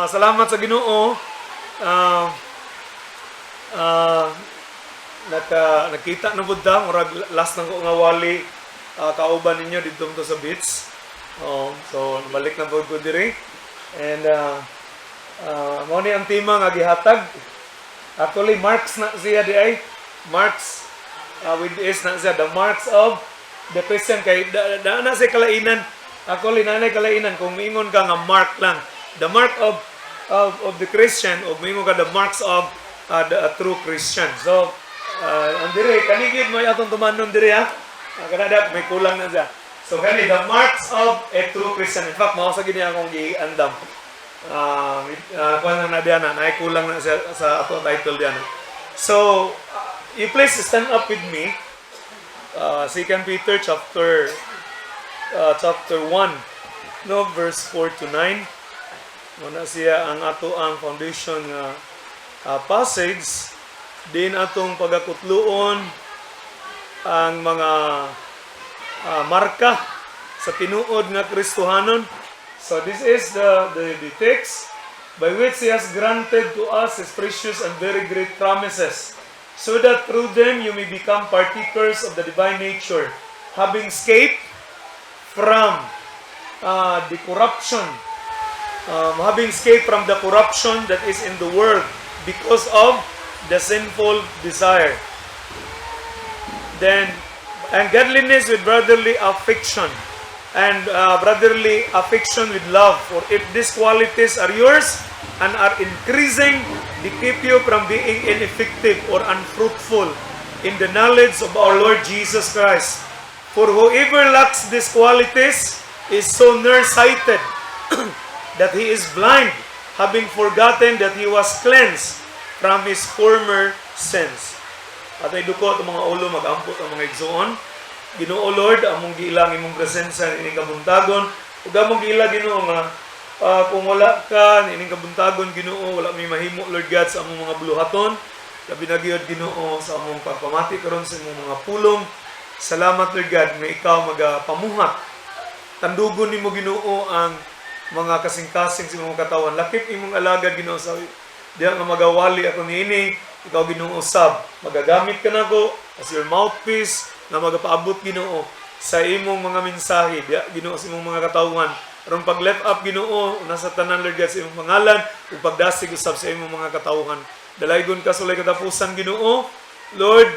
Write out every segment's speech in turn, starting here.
Salamat sa Ginoo. Ah, ah, nakita na pud ta murag last nang ko nga wali kauban ninyo didto to sa beach. So balik na pud ko diri. And mao ni ang tema nga gihatag. Actually marks na siya di ay. Marks with is na siya the marks of the Christian kay na siya kalainan. Actually nanay kalainan kung miingon ka nga mark lang. The mark of the Christian o mingo ka the marks of the true Christian. So ang dire kanigid mo atong tumanon dire ha. Kanada may kulang na siya. So kani the marks of a true Christian. In fact mao sa gini akong giandam. Kuan na diyan na kulang na sa ato title diyan. So you please stand up with me. 2 Peter chapter 1 no verse 4 to 9. Muna siya ang ato ang foundation nga passage din atong pagakutluon ang mga marka sa tinuod nga Kristohanon. So this is the text by which He has granted to us His precious and very great promises, so that through them you may become partakers of the divine nature, having escaped from the corruption that is in the world because of the sinful desire. Then, and godliness with brotherly affection, and brotherly affection with love. For if these qualities are yours and are increasing, they keep you from being ineffective or unfruitful in the knowledge of our Lord Jesus Christ. For whoever lacks these qualities is so nearsighted that he is blind, having forgotten that he was cleansed from his former sins. At ay duko ang mga ulo mag-ampot ang mga igsoon. Ginoo Lord, among giilang imong presensya ining kabuntagon. Ug among giila Ginoo nga kung wala ka ining kabuntagon Ginoo, wala may mahimo Lord God sa among mga buluhaton. Labi na gyud Ginoo sa among pagpamati karon sa imong mga pulong. Salamat Lord God nga ikaw magapamuhat. Tandugon nimo Ginoo ang mga kasing-kasing sa imong katawan. Lakip imong alagad Ginoo sa diha nga magawali ako niini, ikaw Ginoo usab. Magagamit ka nako as your mouthpiece na magapaabot Ginoo sa imong mga mensahe diha Ginoo sa imong mga katawan. Aron pag lift up Ginoo nasa tanan Lord God sa imong pangalan ug pagdasig usab sa imong mga katawan. Dalaygon ka sulay katapusan Ginoo. Lord,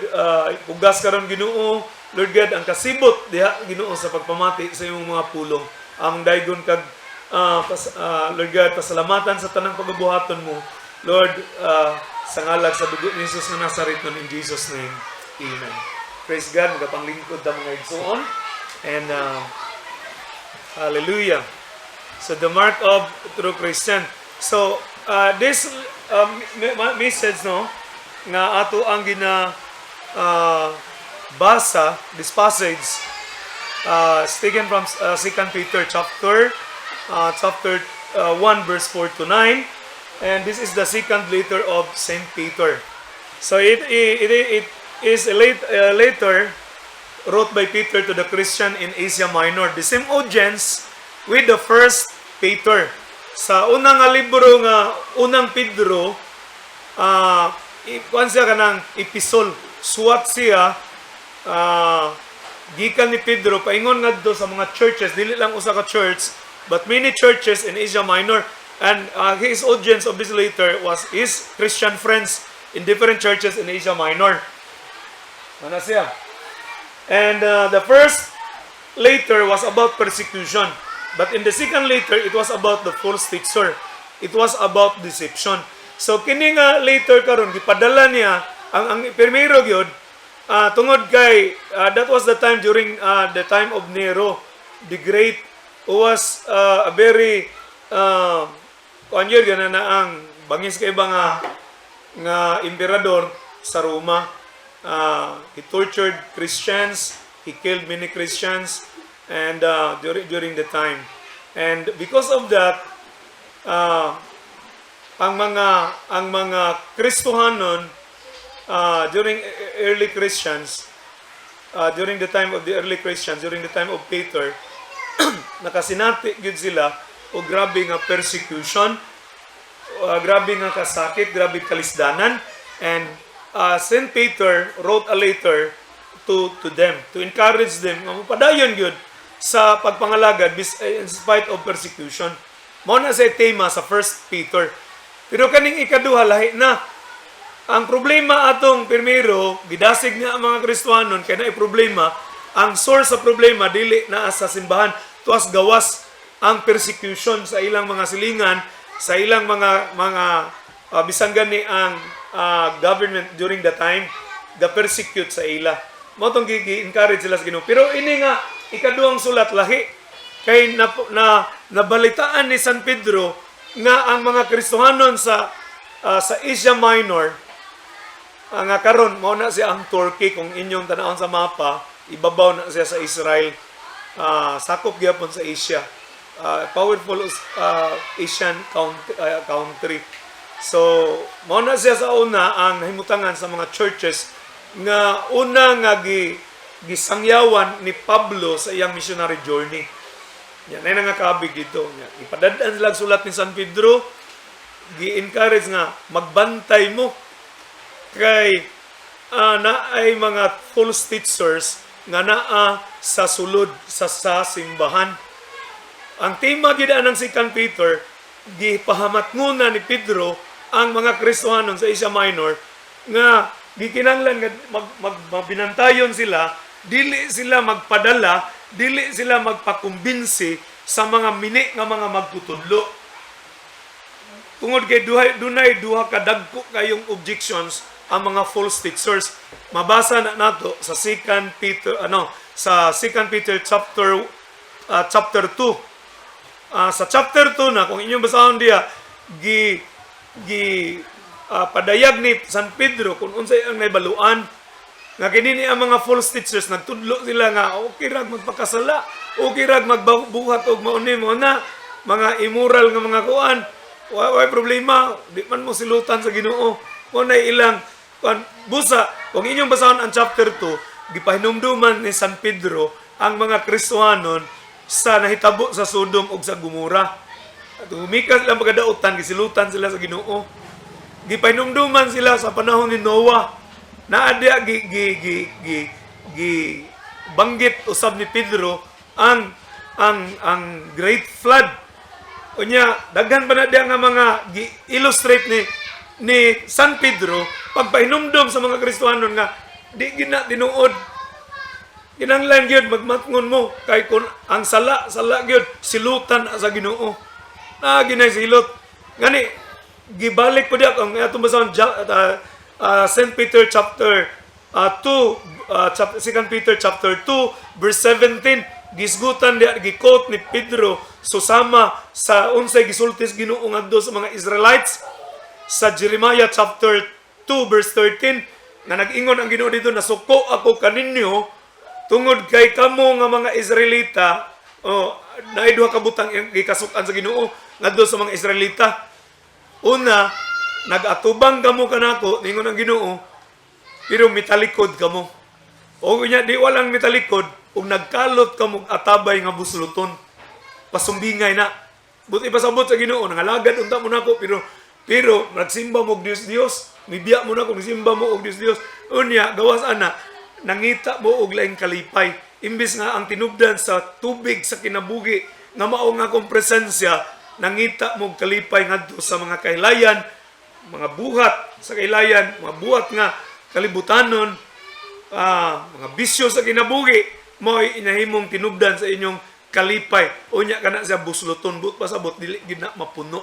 pugas karon Ginoo. Lord God, ang kasibot diha Ginoo sa pagpamati sa imong mga pulong. Among daygon kag Lord God, pasalamatan sa tanang pagbuhaton mo. Lord, sa ngalan sa dugo ni Jesus nga Nazaret, in Jesus' name, Amen. Praise God, magapanglingkod ang mga igsoon. And hallelujah. So the mark of true Christian. So this message no nga ato ang basa, this passage is taken from 2 Peter chapter 1 verse 4 to 9, and this is the second letter of Saint Peter. So it is a letter wrote by Peter to the Christian in Asia Minor, the same audience with the first Peter. Sa unang nga libro nga unang Pedro, kuan siya kanang epistle, suwat siya gikan ni Pedro paingon ngadto sa mga churches, dili lang usa ka church but many churches in Asia Minor, and his audience of this letter was his Christian friends in different churches in Asia Minor. Ano siya? And the first letter was about persecution, but in the second letter it was about the false teacher. It was about deception. So kini nga letter karon gipadala niya ang primero gyud tungod kay that was the time during the time of Nero the Great, who was a very na ang bangis kay iba nga emperador sa Roma. He tortured Christians, he killed many Christians, and during the time. And because of that, ang mga Kristohanon during early Christians, during the time of the early Christians, during the time of Peter, nakasinati gyud sila o grabe nga persecution grabe nga kasakit, grabe kalisdanan. And St. Peter wrote a letter to them, to encourage them, nga padayon yun sa pagpangalagad in spite of persecution. Mao na sa tema sa 1 Peter. Pero kaning ikaduha, lahi na. Ang problema atong primero, gidasig nga ang mga Kristohanon, kaya na problema, ang source sa problema, dili na sa simbahan, tuas gawas ang persecution sa ilang mga silingan, sa ilang mga bisang gani ang government during the time, the persecute sa ila. Mo tong gi-encourage sila sa Ginoo. Pero ini nga ikaduhang sulat lahi kay nabalitaan ni San Pedro nga ang mga Kristohanon sa Asia Minor nga karon mao na siya ang Turkey, kung inyong tanawon sa mapa, ibabaw na siya sa Israel, sakop gyapon sa Asia, powerful Asian country. So mao na siya sa una ang nahimutangan sa mga churches nga una nga gisangyawan ni Pablo sa iyang missionary journey. Yan ay nangakabig dito. Ipadadaan sila sulat ni San Pedro, gi-encourage nga magbantay mo kay na ay mga false teachers nga naa sa sulod sa simbahan. Ang tema gidaan ng 2 Peter, gipahamat muna ni Pedro ang mga Kristohanon sa Asia Minor nga gikinanglan nga mabinantayon sila, dili sila magpadala, dili sila magpakumbinsi sa mga mini nga mga magtutudlo. Tungod kay dunay duha ka dagko kayong objections ang mga false teachers. Mabasa na nato sa 2 Peter sa 2 Peter chapter 2. Sa chapter 2 na, kung inyong basahon diya, padayag ni San Pedro kung unsay ang naibaluan nga kinini ang mga false teachers, nagtudlo sila nga okay rag magpakasala, okay rag magbuhat og mauni mo na mga immoral nga mga kuan, way problema, di man mo silutan sa Ginoo. Mo na ilang busa. Kung inyong basahon ang chapter 2, gipahinumduman ni San Pedro ang mga Kristohanon sa nahitabo sa Sodom ug sa Gomora. At humikas lang pagkadautan, gisilutan sila sa Ginoo. Gipahinumduman sila sa panahon ni Noah. Naadya banggit usab ni Pedro ang great flood. Unya daghan pa na diya nga mga illustrate ni San Pedro pagpahinumdum sa mga Kristohanon nga di gina tinuod. Kinanglan gyud magmatngon mo kay kun ang sala gyud silutan sa Ginoo. Na ginay silot. Ngani gibalik po diya ang atong basahon St. Peter chapter 2 Peter chapter 2 verse 17, gisgutan diya gikot ni Pedro susama sa unsay gisultis Ginoo ngadto sa mga Israelites. Sa Jeremiah chapter 2 verse 13 nga nag-ingon ang Ginoo dito, nasuko ako kaninyo tungod kay kamo nga mga Israelita, naay duha ka butang gikasukan sa Ginoo ngadto sa mga Israelita. Una, nag-atubang kamo kanako ningon ang Ginoo, pero mitalikod kamo. O nya di walang mitalikod ug nagkalot kamo atabay nga busluton. Pasumbingay na. Buti pasabot sa Ginoo, nangalagad unta mo nako pero nagsimba mo og Dios, mibiya mo na kung simba mo og Dios. Unya gawas ana nangita mo og laing kalipay. Imbis nga ang tinubdan sa tubig sa kinabuhi nga mao nga akong presensya, nangita mo og kalipay ngadto sa mga kailayan, mga buhat sa kailayan, mga buhat nga kalibutanon, mga bisyo sa kinabuhi, mo'y inahimong tinubdan sa inyong kalipay. Unya kana siya busluton, but pasabot dili gid na mapuno.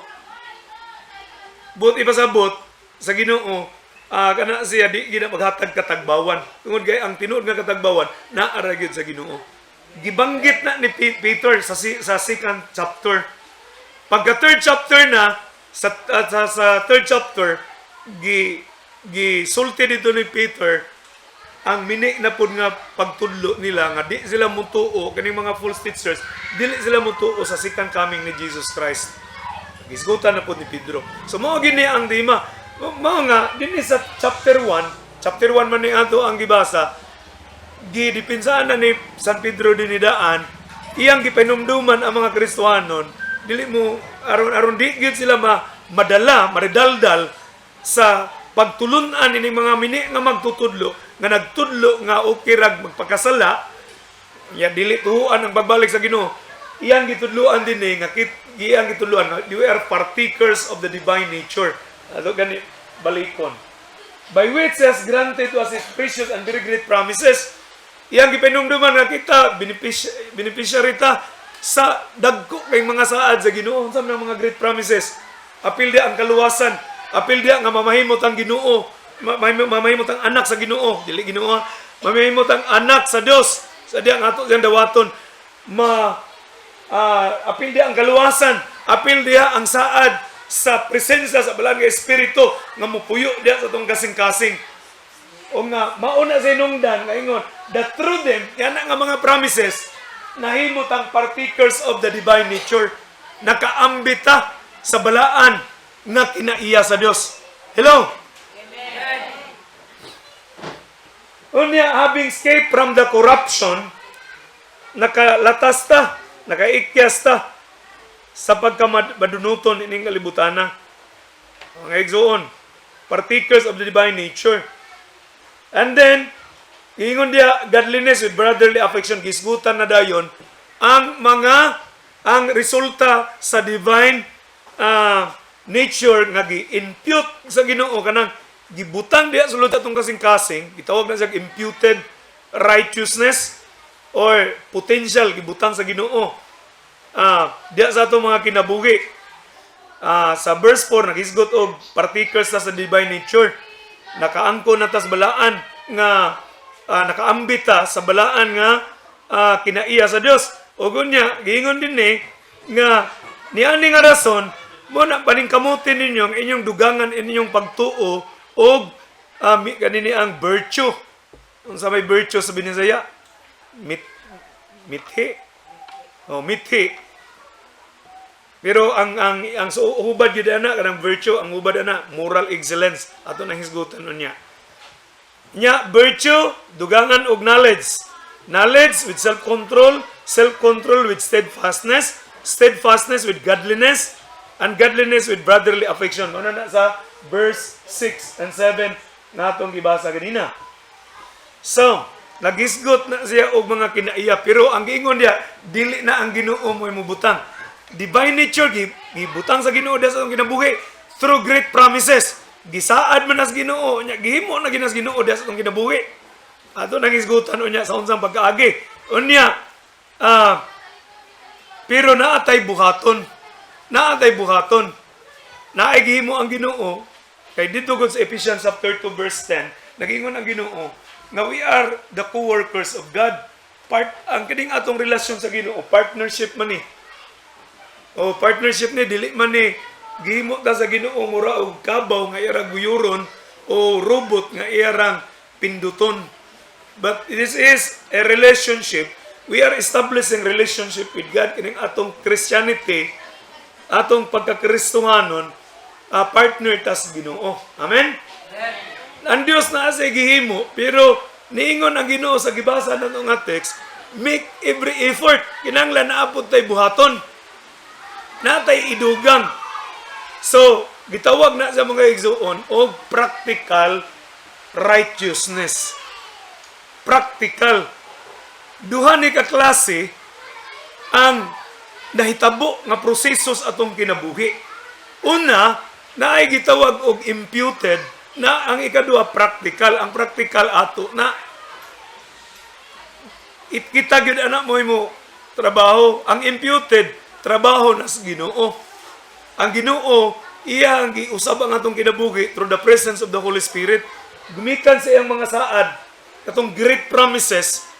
But ipasabot sa Ginoo, kana siya di gina maghatag katagbawan. Tungod kay ang tinuod nga katagbawan naara gyud sa Ginoo. Gibanggit na ni Peter sa second chapter. Pagka third chapter na sa third chapter gisulti dito ni Peter ang mini na pud nga pagtudlo nila nga di sila mutuo kaning mga false teachers, dili sila mutuo sa second coming ni Jesus Christ. Gisgutan na po ni Pedro. So, mao gini ang tema. Mao nga, dinhi sa chapter 1 man ni ato ang gibasa, gidipinsaan na ni San Pedro dinidaan, iyang gipanumduman ang mga Kristohanon, dili mo, aron di gyud sila maridaldal sa pagtulunan ini mga mini nga magtutudlo, nga nagtudlo nga okay rag magpakasala, ya dili tuhuan ang pagbalik sa Ginoo. Iyang gitudluan din nga iyang gitudluan nga we are partakers of the divine nature. Ato gani balikon. By which has granted to us His precious and very great promises. Iyang gipinumduman nga kita beneficiary ta sa dagko kay mga saad sa Ginoo sa mga great promises. Apil dia ang kaluwasan, apil dia nga mamahimot ang Ginoo, mamahimot ang anak sa Ginoo, dili Ginoo, mamahimot ang anak sa Dios. Sa dia nga ato diyang dawaton apil dia ang kaluwasan, apil dia ang saad sa presensya sa balang espiritu nga mupuyo dia sa tong kasing-kasing. O nga mauna sa inungdan nga ingon that through them yan nga mga promises nahimot ang partakers of the divine nature, nakaambita sa balaan nga kinaiya sa Dios. Hello. Amen. Unya having escaped from the corruption, nakalatas ta, nakaikyas ta sa pagkamadunuton ining kalibutana. Mga igsoon, partakers of the divine nature. And then, ingon dia, godliness with brotherly affection, gisgutan na dayon, ang resulta sa divine nature nga gi-impute sa Ginoo, kanang gibutang dia sulod atong kasing-kasing, gitawag na siya imputed righteousness or potential gibutang sa Ginoo. Diya sa itong mga kinabuhi. Sa verse 4, nagisgot og partakers na sa divine nature. Nakaangko na tas balaan nga, nakaambita sa balaan nga kinaiya sa Dios. O gunya, giingon din nga niani nga rason, mo na paningkamutin ninyo ang inyong dugangan, inyong pagtuo, o ganini ang virtue. Kung sa may virtue sa Binisaya, mithi. Mithi. Pero ang hubad gyud ana kanang virtue, ang hubad ana moral excellence ato nang hisgutan unya. Nya virtue dugangan og knowledge. Knowledge with self-control, self-control with steadfastness, steadfastness with godliness, and godliness with brotherly affection. Ano na sa verse 6 and 7 na atong gibasa kanina. So, nagisgot na siya og mga kinaiya, pero ang giingon dia dili na ang Ginoo mo mubutang. Divine nature gibutang sa Ginoo sa atong kinabuhi through great promises. Gisaad man as Ginoo nya, gihimo na ginas Ginoo sa atong kinabuhi. Ato nagisgutan unya sa unsang pagkaagi. Unya pero naatay buhaton. Naay gihimo ang Ginoo kay dito gud sa Ephesians chapter 2 verse 10, nagingon ang Ginoo nga we are the co-workers of God. Ang kining atong relasyon sa Ginoo, partnership man ni. Partnership ni dili man ni gihimo ta sa Ginoo mura og kabaw nga iyang guyuron o robot nga iyang pinduton. But this is a relationship. We are establishing relationship with God. Kining atong Christianity, atong pagkakristohanon, partner tas Ginoo. Amen? Ang Dios na sa gihimo, pero niingon ang Ginoo sa gibasa nato nga text, make every effort. Kinahanglan naapod tay buhaton. Natay idugang. So, gitawag na sa mga igsoon og practical righteousness. Practical. Duha ni ka klase ang nahitabo nga proseso sa atong kinabuhi. Una, naay gitawag og imputed, na ang ikadua practical. Ang practical ato na kita gyud ana mo trabaho. Ang imputed trabaho nas Ginoo. Ang Ginoo iya ang giusab ang atong kinabuhi through the presence of the Holy Spirit. Gumikan sa iyang mga saad katong great promises.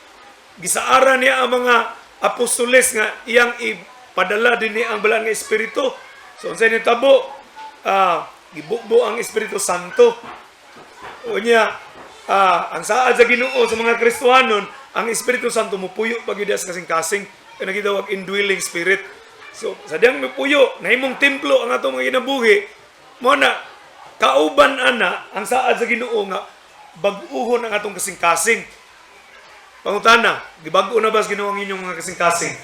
Gisaara niya ang mga apostoles nga iyang ipadala dinhi ang balang nga espiritu. So unsay nitabo, gibukbo ang Espiritu Santo. Unya, ang saad sa Ginoo sa mga Kristohanon, ang Espiritu Santo mupuyo pag sa kasing-kasing, kaya nagitawag indwelling spirit. So, sa diyang mupuyo, nahimong templo ang atong mga kinabuhi, mo na, kauban ana, ang saad sa Ginoo nga, bag-uhon ang atong kasing-kasing. Pangutana, gibag-o na ba sa Ginoo ang inyong mga kasing-kasing?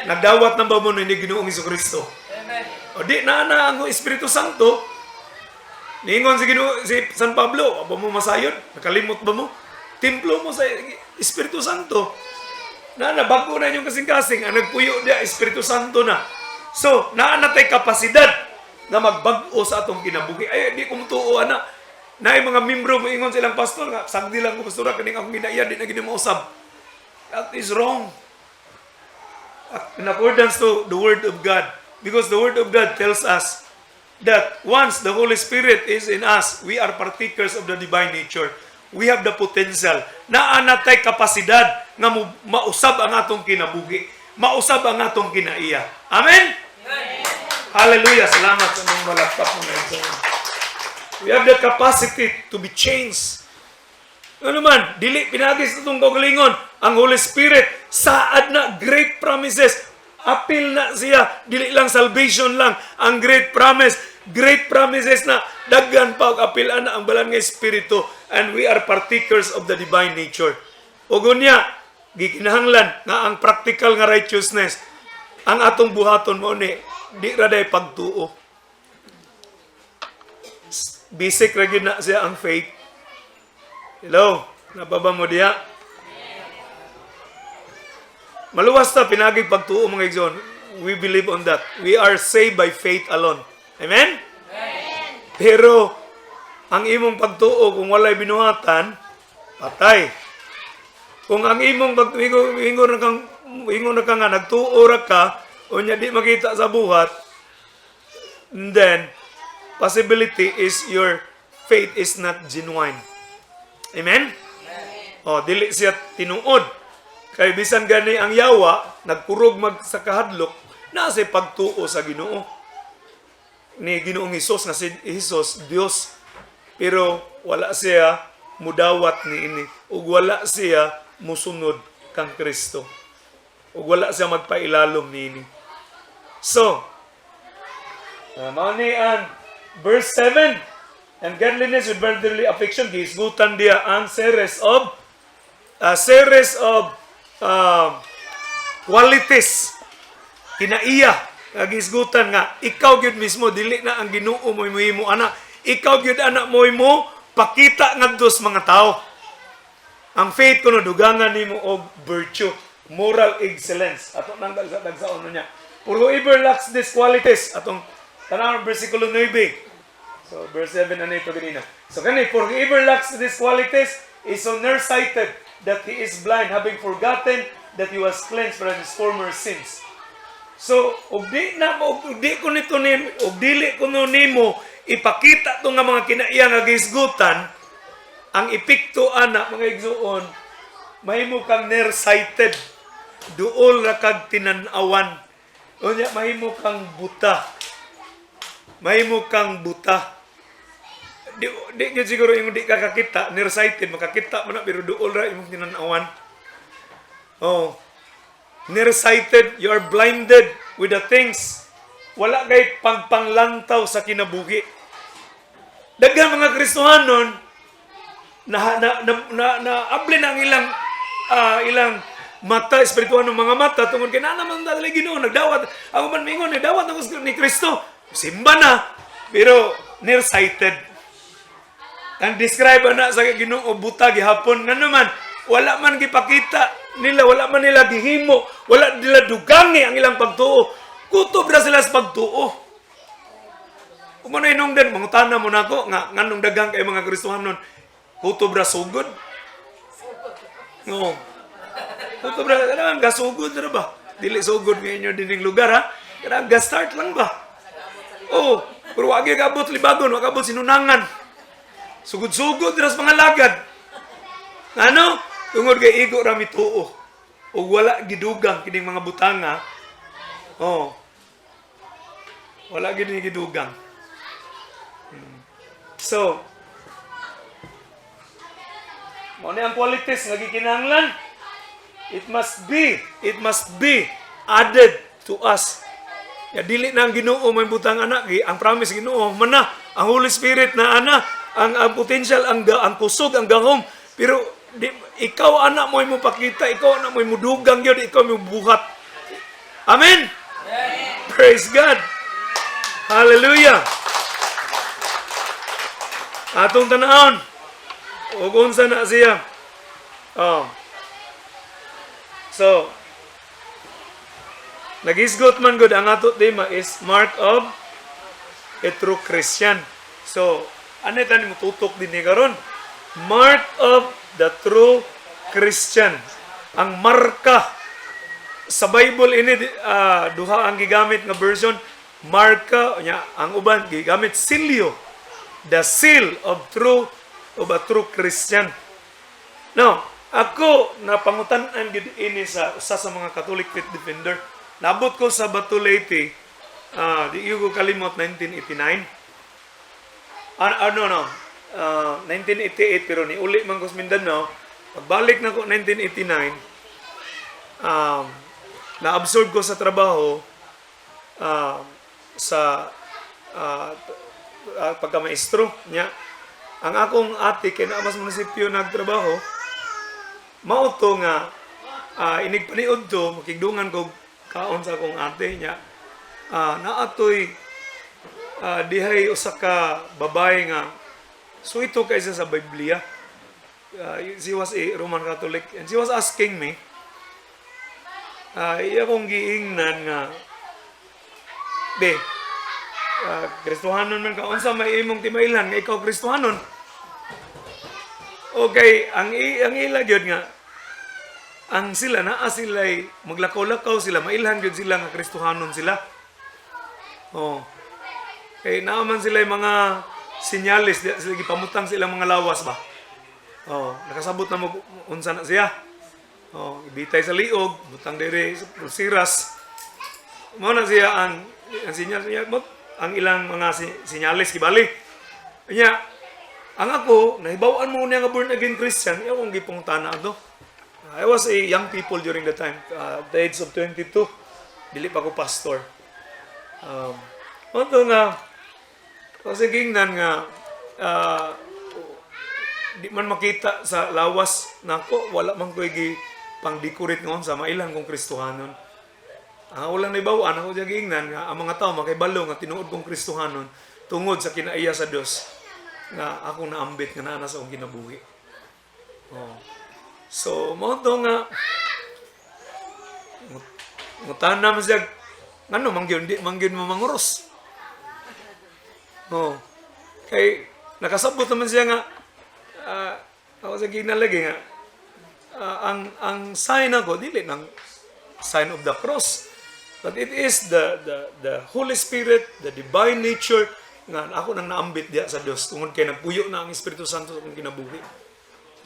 Nagdawat na ba mo na hindi Ginoong Jesucristo? O di na ang Espiritu Santo. Niingon si San Pablo, aba mo masayod? Nakalimot ba mo? Templo mo sa Espiritu Santo. Bago na yung kasing-kasing, ang nagpuyo dia, Espiritu Santo na. So, naanatay kapasidad na magbago sa atong kinabuhi. Ay, di kong tuo, na yung mga membro, ingon silang pastor, nga, sagdi lang ko, pastora, kaning akong ginaiya, di na ginimausab. That is wrong. In accordance to the Word of God. Because the Word of God tells us that once the Holy Spirit is in us, we are partakers of the divine nature. We have the potential. Naanatay kapasidad nga mausab ang atong kinabuhi. Mausab ang atong kinaiya. Amen? Amen. Hallelujah. Salamat sa mga malakpak mga ito. We have the capacity to be changed. Ano man, dili pinagis itong kaugalingon. Ang Holy Spirit, saad na great promises. Appeal na siya. Dili lang salvation lang. Ang great promise. Great promises na daghan pa og apilan na ang balang nga Espiritu. And we are partakers of the divine nature. O gunya, gikinahanglan nga ang practical nga righteousness, ang atong buhaton mo ni, di raday pagtuo. Basic ra gyud na siya ang faith. Hello, nababa mo diha? Maluwas ta pinagig pagtuo mga igsoon. We believe on that. We are saved by faith alone. Amen? Amen. Pero ang imong pagtuo kung walay binuhatan, patay. Kung ang imong ingon na ka nga nagtuo ra ka, unya di makita sa buhat, then possibility is your faith is not genuine. Amen? O, dili siya tinuod. Kaya bisan gani ang yawa, nagkurog sa kahadlok, nasa pagtuo sa Ginoo. Ni Ginoong Hesus, na si Hesus, Diyos. Pero wala siya mudawat ni ini. Ug wala siya musunod kang Kristo. Ug wala siya magpailalom ni ini. So, manian, verse 7, and godliness with brotherly affection, gihisgutan dia ang series of qualities. Kinaiya, kagisgutan nga, ikaw gyud mismo, dili na ang Ginoo mo mo anak. Ikaw gyud anak mo pakita ngadtos mga tao. Ang faith kuno dugangan nimo og virtue, moral excellence. Ato nang dagsaon niya. For whoever lacks these qualities, atong tanang versikulo 9. So verse 7 ano ito ganina. So kani, for whoever lacks these qualities is so nearsighted that he is blind, having forgotten that he was cleansed from his former sins. So, og dili ko nimo ipakita to nga mga kinaiya nga gisgutan, ang epekto ana mga igsuon, mahimo kang nearsighted, duol ra kag tinan-awan. Unya mahimo kang buta. Mahimo kang buta. Di siguro yung di ka kakita, nearsighted, makakita mo na, pero duol ra imong tinan-awan. Oh. Nearsighted, you are blinded with the things. Wala kay pagpanglantaw sa kinabuhi. Daghan mga Kristohanon na abli na ang ilang mata, espiritual ng mga mata, tungkol kay naman dali Ginoo nagdawat. Ako man mingon nagdawat ako ni Kristo. Simba na, pero nearsighted. Ang describe na sa Ginoo buta gihapon nga naman, wala man gipakita nila, wala man nila gihimo, wala nila dugangi ang ilang pagtuo. Kutob na sila sa pagtuo. Kung ano inungdan, mangutana mo na ako, nganong dagang kay mga Kristohanon, kutob na sugod? No. Kutob na, kailangan gasugod na ba? Dili sugod ngayon dining lugar, ha? Kailangan start lang ba? Oh, pero wag kabot libagon, wag kabot sinunangan. Sugod-sugod na sa mga lagad. Ano? Tungod kay igo rami tuo. O wala gidugang kining mga butanga. Oh. Wala gid ni gidugang. So, mo ni ang qualities nga gikinahanglan. It must be added to us. Ya dili na ang Ginoo may butang anak, ang promise Ginoo man na ang Holy Spirit na ana, ang potential, ang kusog, ang gahom, pero ikaw anak mo pakita, ikaw anak mo dugang yun, ikaw mo buhat. Amen? Amen. Praise God. Hallelujah! Atong tanahon, ug unsa na siya. Oh. So, nagisgot man gud ang ato tema is mark of a true Christian. So, ano tani mo tutok din ni karon? Mark of the true Christian. Ang marka sa Bible ini duha ang gigamit nga version, marka nya, ang uban gigamit silyo, the seal of a true Christian. Now, ako napangutan-an gid ini sa usa sa mga Catholic faith defender. Nabot ko sa Batu Leyte, di ko kalimot 1989. 1988 pero ni uli man ko sa Mindanao. Pagbalik na ko 1989, na-absorb ko sa trabaho sa pagka-maestro niya. Ang akong ate kay naamas munisipyo nagtrabaho, mauto nga inigpaniod to, makigdungan ko kaon sa akong ate niya. Naatoy dihay usa ka babae nga suito kaysa sa Biblia. She was a Roman Catholic and she was asking me, iya kong giingnan nga, Kristohanon man ka, unsa may imong timailan nga ikaw Kristohanon? Okay, ang ila gyud nga, ang sila naa sila'y maglakaw-lakaw sila, mailhan gyud sila nga Kristohanon sila. Oh. Kay naaman sila mga sinyalis, sila gipamutang sila mga lawas ba? Oh, nakasabot na mo unsa na siya. Oh, ibitay sa liog, butang diri sa siras. Mao na siya ang sinyal niya, ang ilang mga sinyalis gibali. Nya, ang ako nahibaw-an mo niya nga born again Christian, iya kong gipungtana ato. I was a young people during the time, the age of 22. Dili pa ko pastor. Oto nga, kasi gingnan nga, di man makita sa lawas nako, wala man ko pang-decorate ngon sa mailan kong Kristohanon. Walang naibawaan ako diya gingnan nga, ang mga tao makibalo nga tinuod kong Kristohanon tungod sa kinaiya sa Dios nga ako naambit nga naa sa akong kinabuhi. Oh. So, mo to nga, ngutahan naman siya, ano, manggyon mo manguros. Oh. Kay, nakasabot naman siya nga, ako sa ginalagi nga, ang sign ako, dili ng sign of the cross. But it is the Holy Spirit, the divine nature, nga ako nang naambit diya sa Diyos. Tungod kay nagpuyo na ang Espiritu Santo sa akong kinabuhi.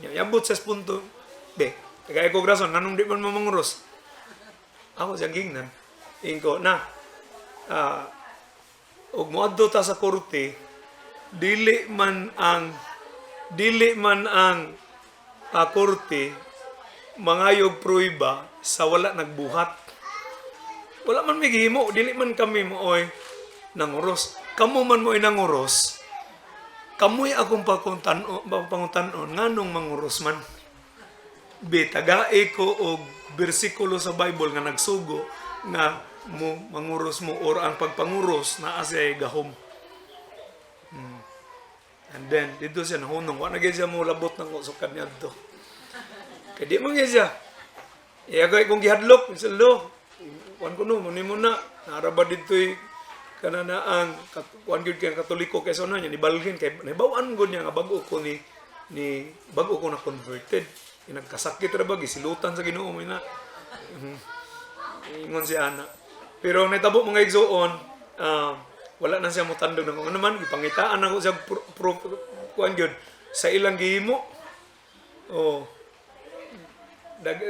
Yabot sa punto, kaya ko grason, nanong di man mamanguros. Ako siya gingnan. Ingko, og moadto ta sa korte, dili man ang korte mangayog pruiba sa wala nagbuhat. Wala man may gihimo, dili man kami mooy nanguros. Kamu man mooy nanguros, kamoy akong panguntanon nganong manguros man. Tagae ko og bersikulo sa Bible nga nagsugo nga mo manguros mo or ang pagpanguros na asay gahom. And then dito siya nahunong, wa na gyud siya mo labot ng usukan niya dito. Kay di man gyud siya. Agay kong gihadlok, silo. Kuan ko no, mo na naraba ditoy kanana ang kuan gyud kay Katoliko kay so na niya nibalhin kay nahibaw-an gud niya nga bago ko bago ko na converted. Nagkasakit ra ba gisilutan sa Ginoo mo na. Ingon si ana. Pero natabo mga igsoon, wala na siya motandog ng ano man, ipangitaan ako siya kuan gyud sa ilang gihimo. Oh.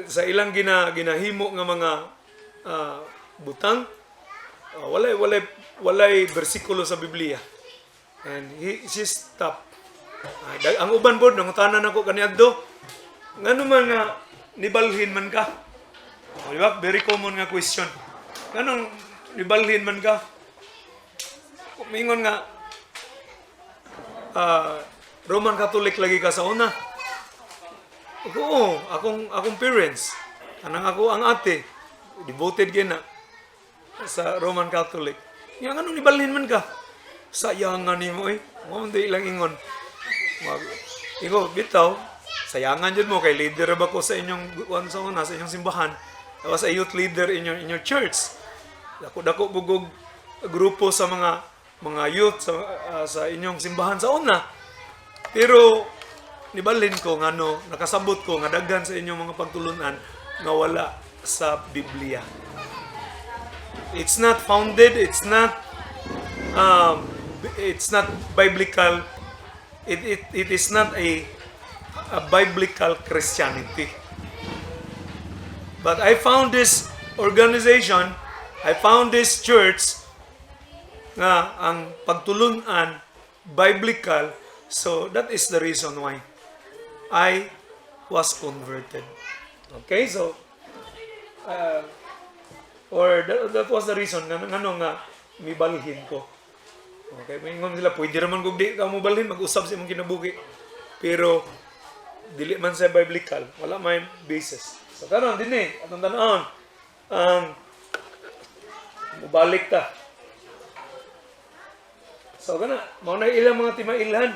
Sa ilang ginahimo nga mga butang, walay bersikulo sa Biblia. And she stopped. Ang uban pod nang tanan ako kaniadto, ngano man nga nibalhin man ka? Di ba? Very common nga question. Nganong nibalhin man ka? Mingon nga Roman Catholic lagi ka sa una. Oo, akong parents, ang ate, devoted gina sa Roman Catholic. Yang anong nibalhin man ka? Sayangan nimo eh. Mo hindi lang ingon. Ingo bitaw, sayangan jud mo kay leader ba ko sa inyong sa una sa inyong simbahan. I was a youth leader in your church. Dako bugog grupo sa mga youth sa inyong simbahan sa una. Pero nibalhin ko ngano nakasabot ko nga daghan sa inyong mga pagtulunan nga wala sa Biblia. It's not founded, it's not biblical. It is not a biblical Christianity. But I found this organization, I found this church nga ang pagtulunan biblical. So that is the reason why I was converted. Okay, so that was the reason nga mibalhin ko. Okay, mingon sila pwede raman kung di ka mo balhin mag-usab sa imong kinabuhi. Pero dili man sa biblical, wala may basis. So karon dinhi atong tan-awon mubalik ta. So kana mao na ilang mga timailhan.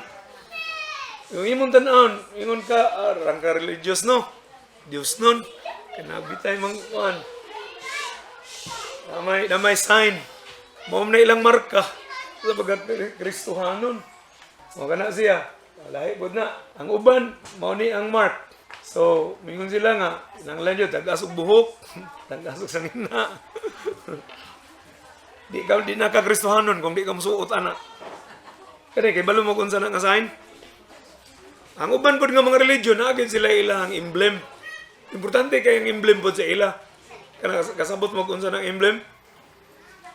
Yung imong tan-awon, ingon ka rang ka religious no. Dios nun kanabitay mang kuan. Namay sign. Mao na ilang marka sa pagka-Kristohanon. O kana siya. Lahi pod na. Ang uban, mao ni ang mark. So, mingon sila nga, nanglan yun, tagasog buhok, tagasog sangina. Di na ka Kristohanon kung di ka musuot, ana. Kaya kay balo mo kung saan nga sign. Ang uban pod nga mga religion, agad sila ilang emblem. Importante kay ang emblem pod sa ila. Kana kasabot mo kung saan ang emblem.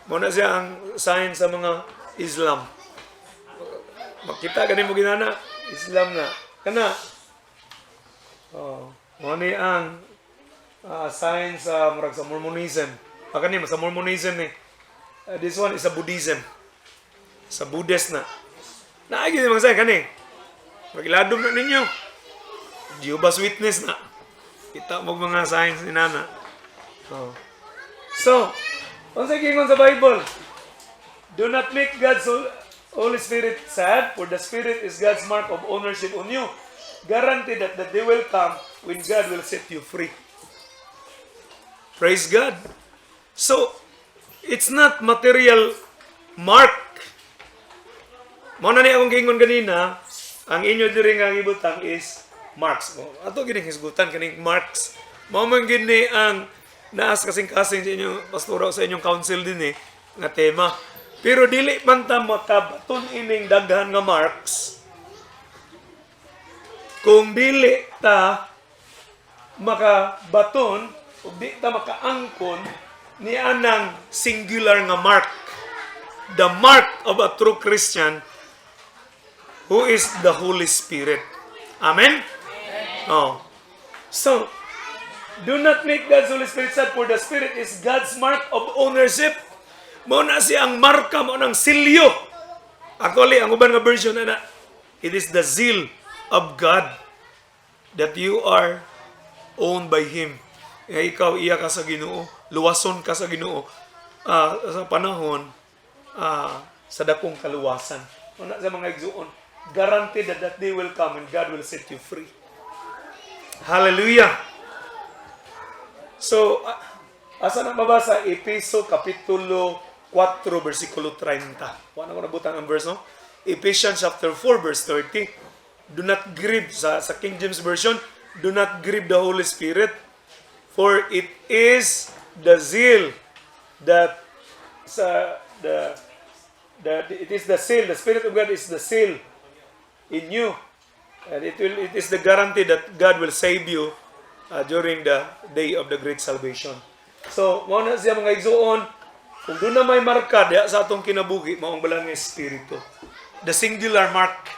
Muna siya ang sign sa mga Islam. Makita ganin mo ginana, Islam na. Kana, muna ang sign sa Mormonism. Kani sa Mormonism ni. This one is a Buddhism. Sa Buddhist na. Naagi din mga sign kani. Magiladom na ninyo. Jehovah's Witness na. Kita mo mga signs ni nana. So, kung sa gingon sa Bible, do not make God's Holy Spirit sad, for the Spirit is God's mark of ownership on you. Guaranteed that the day will come when God will set you free. Praise God. So, it's not material mark. Mao na ni akong gingon kanina, ang inyo diri nga gibutang is marks. Ato gining hisgutan kaning marks. Mao man gini ang naas kasing-kasing sa inyong pastora sa inyong council din nga tema. Pero dili man ta makabaton ining daghan nga marks kung dili ta makabaton o di ta makaangkon ni anang singular nga mark. The mark of a true Christian who is the Holy Spirit. Amen? So, do not make God's Holy Spirit sad, for the Spirit is God's mark of ownership. Mao na siya ang marka, mao nang silyo. Actually, ang uban nga version na it is the seal of God that you are owned by Him. Nga ikaw iya ka sa Ginoo, luwason ka sa Ginoo sa panahon sa dakong kaluwasan. Una sa mga igsuon, guaranteed that that day will come and God will set you free. Hallelujah. So, asa na mabasa? Efeso Kapitulo 4, versikulo 30. Wala ko nabutan ang verse, no? Ephesians chapter 4, verse 30. Do not grieve, sa King James Version, do not grieve the Holy Spirit, for it is the seal that it is the seal, the Spirit of God is the seal in you. And it is the guarantee that God will save you during the day of the great salvation. So, mao na siya mga igsuon, kung doon na may marka diya sa atong kinabuhi, maong balang nga espiritu. The singular mark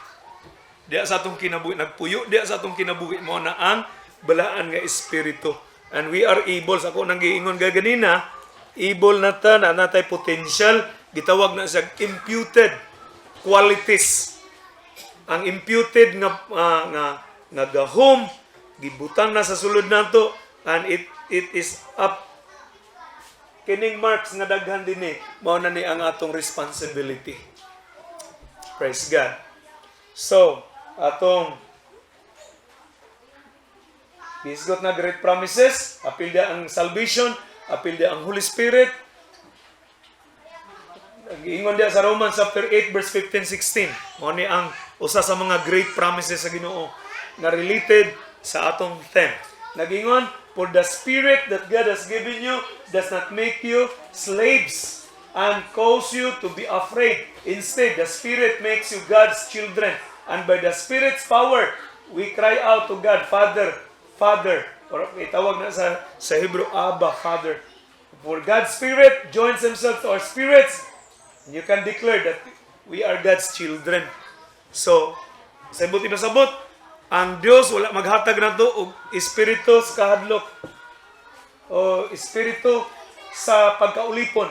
diya sa atong kinabuhi, nagpuyo diya sa atong kinabuhi, mao na ang balaan nga espiritu. And we are able, sa ako nang giingon gaganina, able na ta, na natay potential, gitawag na siya imputed qualities. Ang imputed nga gahom, gibutang na sa sulod nato, and it is up kining marks nga daghan dinhi mao na ni ang atong responsibility. Praise God. So, atong isgot na great promises, apil dia ang salvation, apil dia ang Holy Spirit. Ingon dia sa Romans chapter 8 verse 15-16. Mao ni ang usa sa mga great promises sa Ginoo nga related sa atong theme. Nagingon, for the Spirit that God has given you does not make you slaves and cause you to be afraid. Instead, the Spirit makes you God's children. And by the Spirit's power, we cry out to God, Father, Father. Or itawag na sa Hebrew, Abba, Father. For God's Spirit joins Himself to our spirits, and you can declare that we are God's children. So, sa buti na sabot, ang Dios wala maghatag na to og espiritu sa kahadlok o espiritu sa pagkaulipon,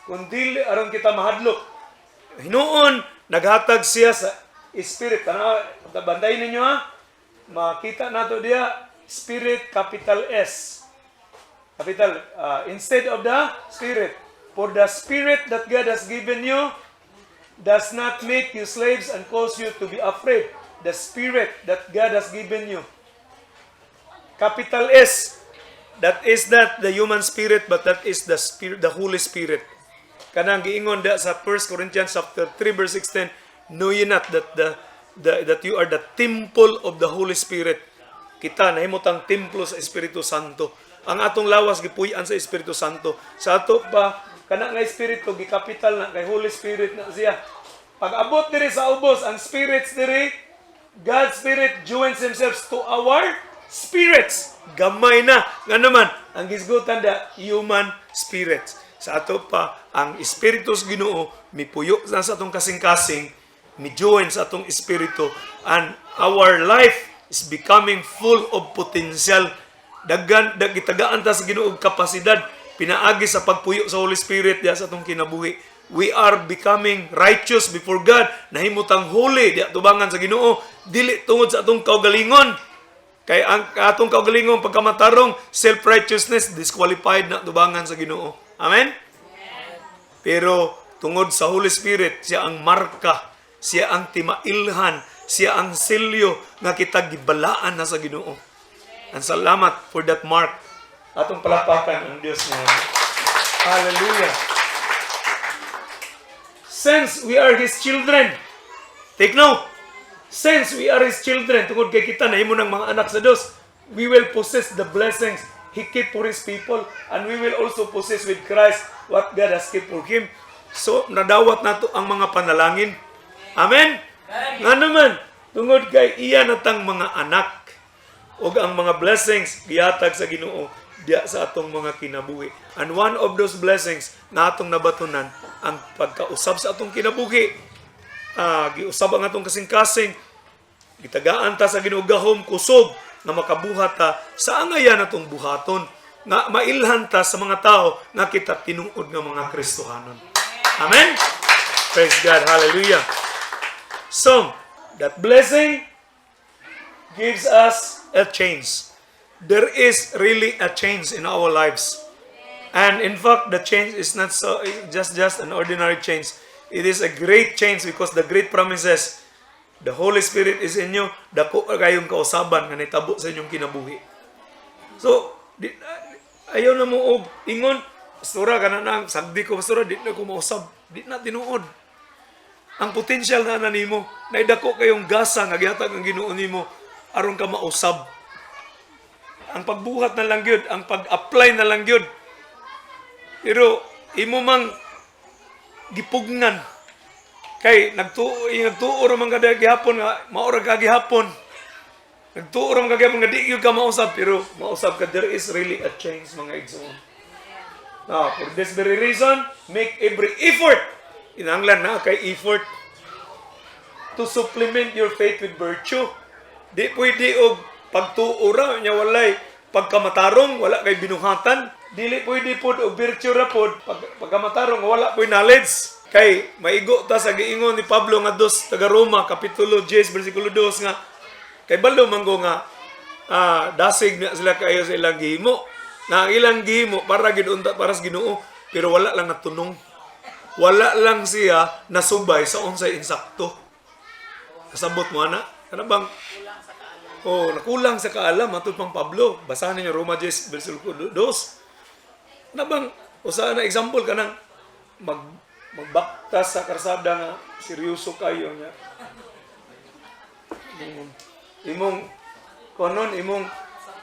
kundi aron kita mahadlok. Hinuon naghatag siya sa spirit. Bantayin ninyo ha, makita nato diya spirit, capital S, capital instead of the Spirit. For the Spirit that God has given you does not make you slaves and cause you to be afraid. The Spirit that God has given you. Capital S. That is not the human spirit, but that is the Spirit, the Holy Spirit. Kanang giingon da sa 1 Corinthians chapter 3 verse 16, know ye not that that you are the temple of the Holy Spirit. Kita nahimutang templo sa Espiritu Santo. Ang atong lawas gipuy-an sa Espiritu Santo. Sa ato pa kana nga espiritu gikapital na kay Holy Spirit na siya. Pag abot diri sa ubos ang spirits diri, God's Spirit joins Himself to our spirits. Gamay na. Nga naman, ang gisgutan da, human spirits. Sa ato pa, ang Espiritus Ginoo, mipuyo na sa atong kasing-kasing, mi-join sa atong Espiritu, and our life is becoming full of potential. Gitagaan ta sa Ginoo kapasidad, pinaagi sa pagpuyo sa Holy Spirit diya sa atong kinabuhi. We are becoming righteous before God. Nahimutang holy di atubangan sa Ginoo, dili tungod sa atong kaugalingon. Kay ang atong kaugalingon pagkamatarong self-righteousness disqualified na atubangan sa Ginoo. Amen? Pero tungod sa Holy Spirit, siya ang marka, siya ang timailhan, siya ang selyo nga kita gibalaan na sa Ginoo. And salamat for that mark. Atong palapakan ang Dios niya. Hallelujah. Since we are His children, take note, since we are His children, tungod kay kita na himo ng mga anak sa Dios, we will possess the blessings He keep for His people, and we will also possess with Christ what God has kept for Him. So, nadawat nato ang mga panalangin. Amen? Nga naman, tungod kay iya natang mga anak, o ang mga blessings, gihatag sa Ginoo, diya sa atong mga kinabuhi. And one of those blessings na atong nabatunan, ang pagkausab sa atong kinabuhi. Giusab ang atong kasing-kasing, gitagaan ta sa Ginoo gahom kusog na makabuhat ta sa angayan atong buhaton, nga mailhan ta sa mga tao nga kita tinuod nga mga Kristohanon. Amen? Praise God. Hallelujah. So, that blessing gives us a change. There is really a change in our lives. And in fact, the change is not so just an ordinary change. It is a great change because the great promises, the Holy Spirit is in you, dako kayong kausaban nga nitabo sa inyong kinabuhi. So, ayaw na mo og ingon, pastora kana nang sagdi ko pastora, di na ko mausab, di na tinuod. Ang potential na nimo, naidako kayong gasa nga gihatag ang Ginoo nimo aron ka mausab. Ang pagbuhat na lang gyud, ang pag-apply na lang gyud. Pero imo mang gipugnan kay nagtuo ra man kada gihapon nga mao ra gihapon. Nagtuo ra man gihapon nga di gyud ka mausab, pero mausab ka. There is really a change, mga igsoon. Now, for this very reason, make every effort. Inanglan na kay effort to supplement your faith with virtue. Di pwede og pagtuo ra nya walay pagkamatarong, wala kay binuhatan. Dili pwede pod og virtue ra pod pagkamatarong, wala po'y knowledge. Kay maigo ta sa giingon ni Pablo nga dos taga Roma kapitulo 10 bersikulo 2 nga kay balo manggo nga dasig na sila kayo sa ilang gihimo. Na ang ilang gihimo para gid unta para sa Ginoo. pero wala lang natunong. Wala lang siya nasubay sa unsay insakto. Kasabot mo ana? Kana bang nakulang sa kaalam matud pang Pablo. Basahan niyo Roma 10 bersikulo 2. Nabang usa na example kanang magbaktas sa karsada nga seryoso kayo niya. Imong konon imong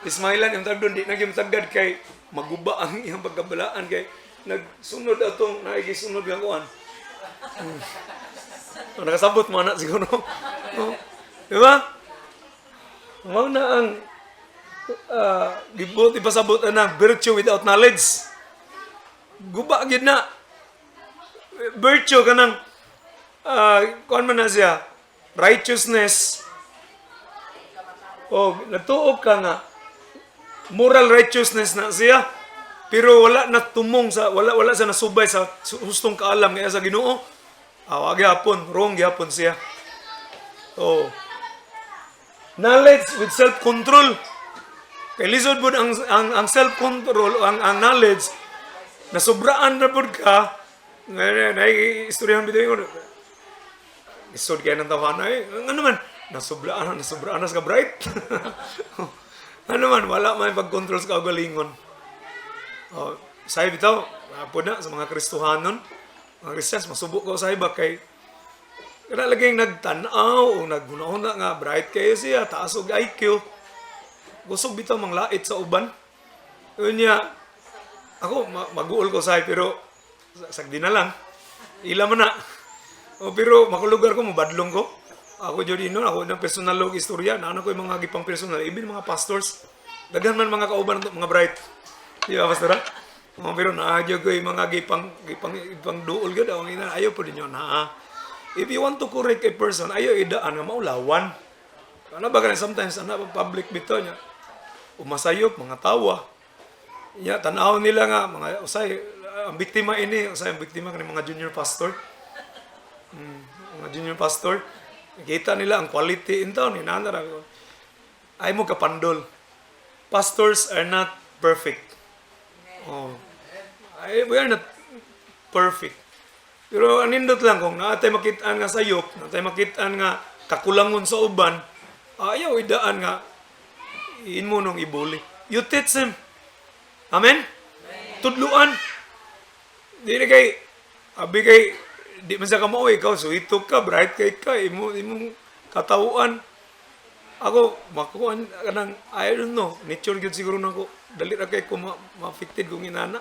ismailan yung tagdon di nagyum tagad kay maguba ang iyang pagkabalaan kay nagsunod atong naigisunod nga kuan. Nakasabot mo na siguro. Di ba? Mao na ang gibot ipasabot na virtue without knowledge. Guba gid na. Virtue kanang kuan man na siya righteousness. Natuog ka nga moral righteousness na siya pero wala na tumong sa wala sa nasubay sa hustong kaalam kaya sa Ginoo. Wa gyapon, wrong gyapon siya. Knowledge with self-control. Kay lisod pud ang self-control, ang knowledge na sobraan na pud ka. Istoryahan bitaw ko. Isod kay nang tawana ano man nasobraan na sa bright. Ano man wala may pag-control sa kaugalingon. Say bitaw pud na sa mga Kristohanon, mga Christians masubok ko sa iba kay kada laging nagtanaw o naghuna-huna nga bright kayo siya, taas og IQ. Gusog bitaw manglait sa uban. Unya ako mag-uol ko say pero sagdi na lang. Ila man na. Pero makulugar ko mabadlong ko. Ako jud inon ako ng personal log istorya, na ko yung mga gipang personal, even mga pastors. Daghan man mga kauban mga bright. Di ba pastor? Pero naadyo ko yung mga gipang duol gud ang ina ayo po ninyo na. If you want to correct a person, ayo idaan nga maulawan. Ano ba ganun sometimes public bito niya. Umasayop mga tawa. Ya tanaw nila nga mga usay ang biktima ini, usay ang biktima kani mga junior pastor. Mga junior pastor, kita nila ang quality in town ni nanara. Ay mo kapandol. Pastors are not perfect. We are not perfect. Pero anindot lang kung naatay makitaan nga sayop, naatay makitaan nga kakulangon sa uban, ayaw idaan nga inmo nung ibuli. You teach him. Amen? Tudluan. Di na kay, abi kay, di man sa kamao, ikaw, suhitok ka, bright kay ka, imong katawuan. Ako, makuhaan ka ng, I don't know, nature yun siguro na ko, dali na kay ko ma-affected kong inana.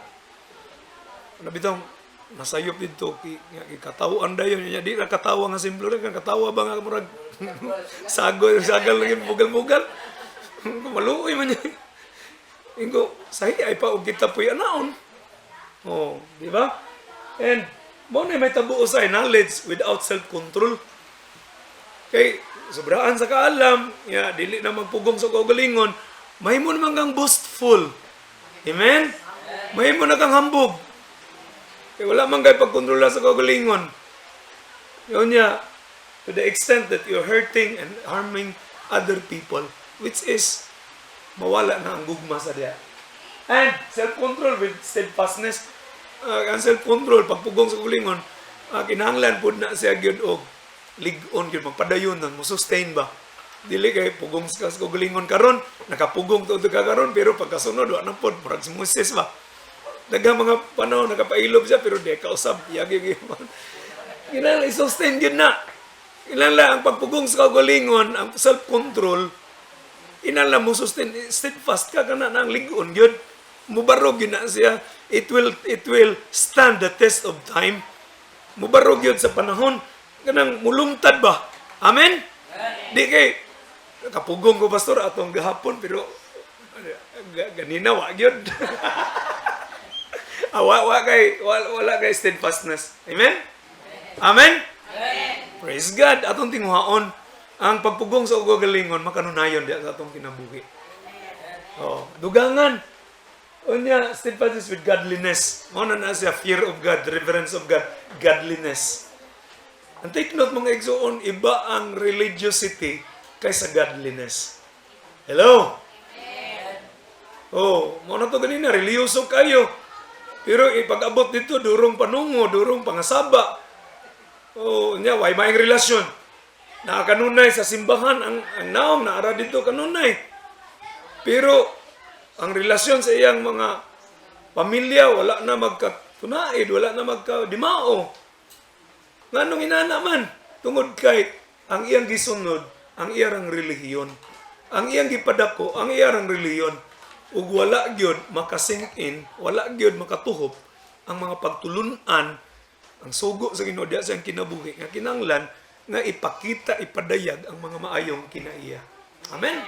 Nabitang, nasayop dito, katawuan dayon niya, di na katawa nga simple rin, katawa ba nga murag, sagal lagi, bugal-bugal. Maluoy man niya. Ingo, sahi ay pa, og kita po yung anaon. Di ba? And, mo na may tabuo sa knowledge without self-control. Kay, sobraan sa kaalam, dili na magpugong sa kaugalingon, mahimo naman kang boastful. Amen? Mahimo na kang hambog. Kaya wala man kayo pagkontrola sa kaugalingon. Yun niya, to the extent that you're hurting and harming other people, which is, mawala na ang gugma sa diya. And self-control with steadfastness. Ang self-control, pagpugong sa kaugalingon, kinahanglan po na siya gyud og lig-on gyud magpadayon nun, mo-sustain ba? Dili kay pugong sa kaugalingon karon, nakapugong to ka karon, pero pagkasunod, wala na po, murag si Moses ba? Dagang mga panahon, nakapailob siya, pero di kausap, yagi. Kinala, i-sustain yun na. Kinala, ang pagpugong sa kaugalingon, ang self-control, kinala mo sustain, steadfast ka na ang ligon yun. Mubarog yun na siya. It will stand the test of time. Mubarog yun sa panahon. Kanang mulungtad ba? Amen? Di kay, kapugong ko pastor, atong gahapon, pero ganina, wag yun. Wala kay steadfastness. Amen? Amen? Praise God. Atong tinguhaon, ang pagpugong sa kaugalingon, makanunayon diya sa atong kinabuhi. Dugangan. Unya, steadfastness with godliness. Muna na siya, fear of God, reverence of God, godliness. And take note mga igsoon, iba ang religiosity kaysa godliness. Hello? Muna to ganina, religyoso kayo. Pero ipag-abot dito, durong panungo, durong pangasaba. Nya, way maing relasyon. Na kanunay sa simbahan, ang naong naara dito kanunay. Pero, ang relasyon sa iyang mga pamilya, wala na magkatunaid, wala na magkadimao. Nganong inana man, tungod kay, ang iyang gisunod, ang iyang relihiyon. Ang iyang gipadako, ang iyang relihiyon. Ug wala gyud makasink in, wala gyud makatuhop ang mga pagtulunan, ang sugo sa Ginoo diha sa kinabuhi nga kinahanglan nga ipakita, ipadayag ang mga maayong kinaiya. Amen.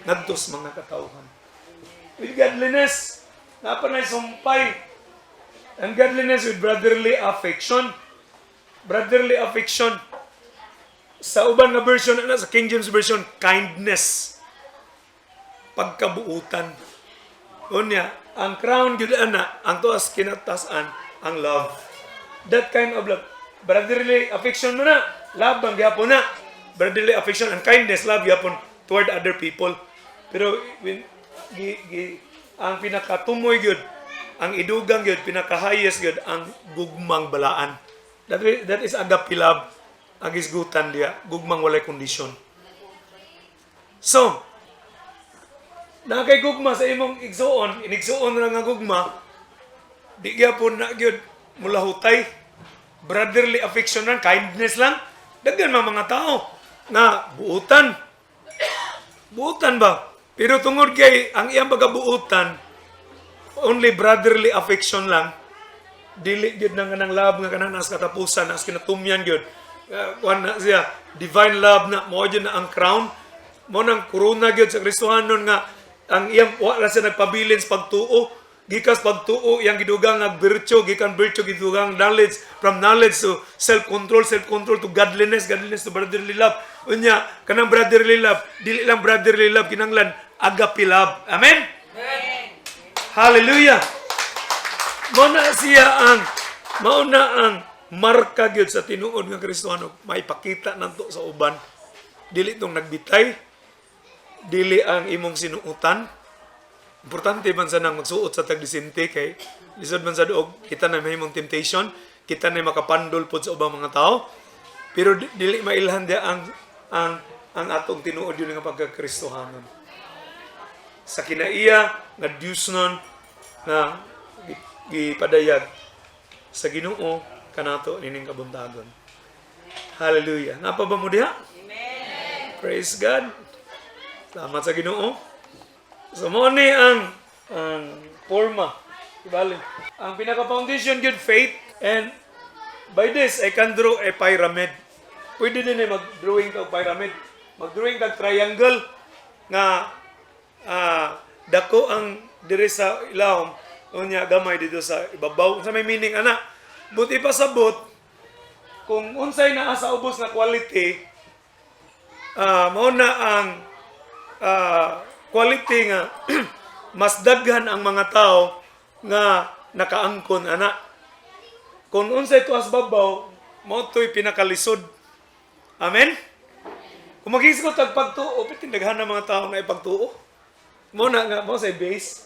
Ngadtos mga katawhan. With godliness, napanay sumpay. And godliness with brotherly affection. Brotherly affection. Sa uban nga version, sa King James Version, kindness. Pagkabuutan. Unya, ang crown gyud ana, ang tuas kinatasan, ang love. That kind of love. Brotherly affection mo na, love ang gyapon na. Brotherly affection and kindness, love gyapon toward other people. Pero ang pinakatumoy gyud, ang idugang gyud, pinakahayes gyud ang gugmang balaan. That is agape love. Ang isgutan diya, gugmang walay kondisyon. So, na kay gugma sa imong igsuon, inigsuon na nga gugma, di gyapon na gyud mulahutay. Brotherly affection lang, kindness lang. Daghan mga tao na buutan. Buutan ba? Pero tungod kay ang iyang pagabuutan, only brotherly affection lang, dili gyud nang kanang love nga kanang nas katapusan, nas kinatumyan gyud. Kuan na siya, divine love na mo gyud na ang crown, mo nang corona gyud sa Kristohanon nga ang iyang wala siya nagpabilin sa pagtuo, gikas pagtuo iyang gidugang nga virtue, gikan virtue gidugang knowledge, from knowledge to self-control to godliness to brotherly love. Unya kanang brotherly love, dili lang brotherly love, kinahanglan agape love. Amen. Hallelujah. Mauna ang marka gyud sa tinuod nga Kristohano, maipakita nanto sa uban. Dili tong nagbitay, dili ang imong sinuutan. Importante man sa nang magsuot sa tagdisinte kay lisod man sa duog kita na mahimong temptation, kita na makapandol pod sa ubang mga tao. Pero dili mailhan dia ang atong tinuod yun nga pagkakristohanon. Sa kinaiya nga Diosnon na gipadayag sa Ginoo kanato nining kabuntagon. Hallelujah. Napa ba mo diha? Amen. Praise God. Salamat sa Ginoo. So mo ni ang forma. Ibalik. Ang pinaka-foundation good faith, and by this I can draw a pyramid. Pwede din mag-drawing kag pyramid. Mag-drawing kag triangle nga dako ang diri sa ilawom, unya gamay dito sa ibabaw. Sa may meaning ana. But ipasabot kung unsay naa sa ubos na quality, mao na ang quality nga mas daghan ang mga tao nga nakaangkon ana. Kung unsay tuas babaw, mao to'y pinakalisod. Amen. Kung maghisgot og pagtuo, pitindaghan ang mga tao na ipagtuo. Mo na nga mo sa base.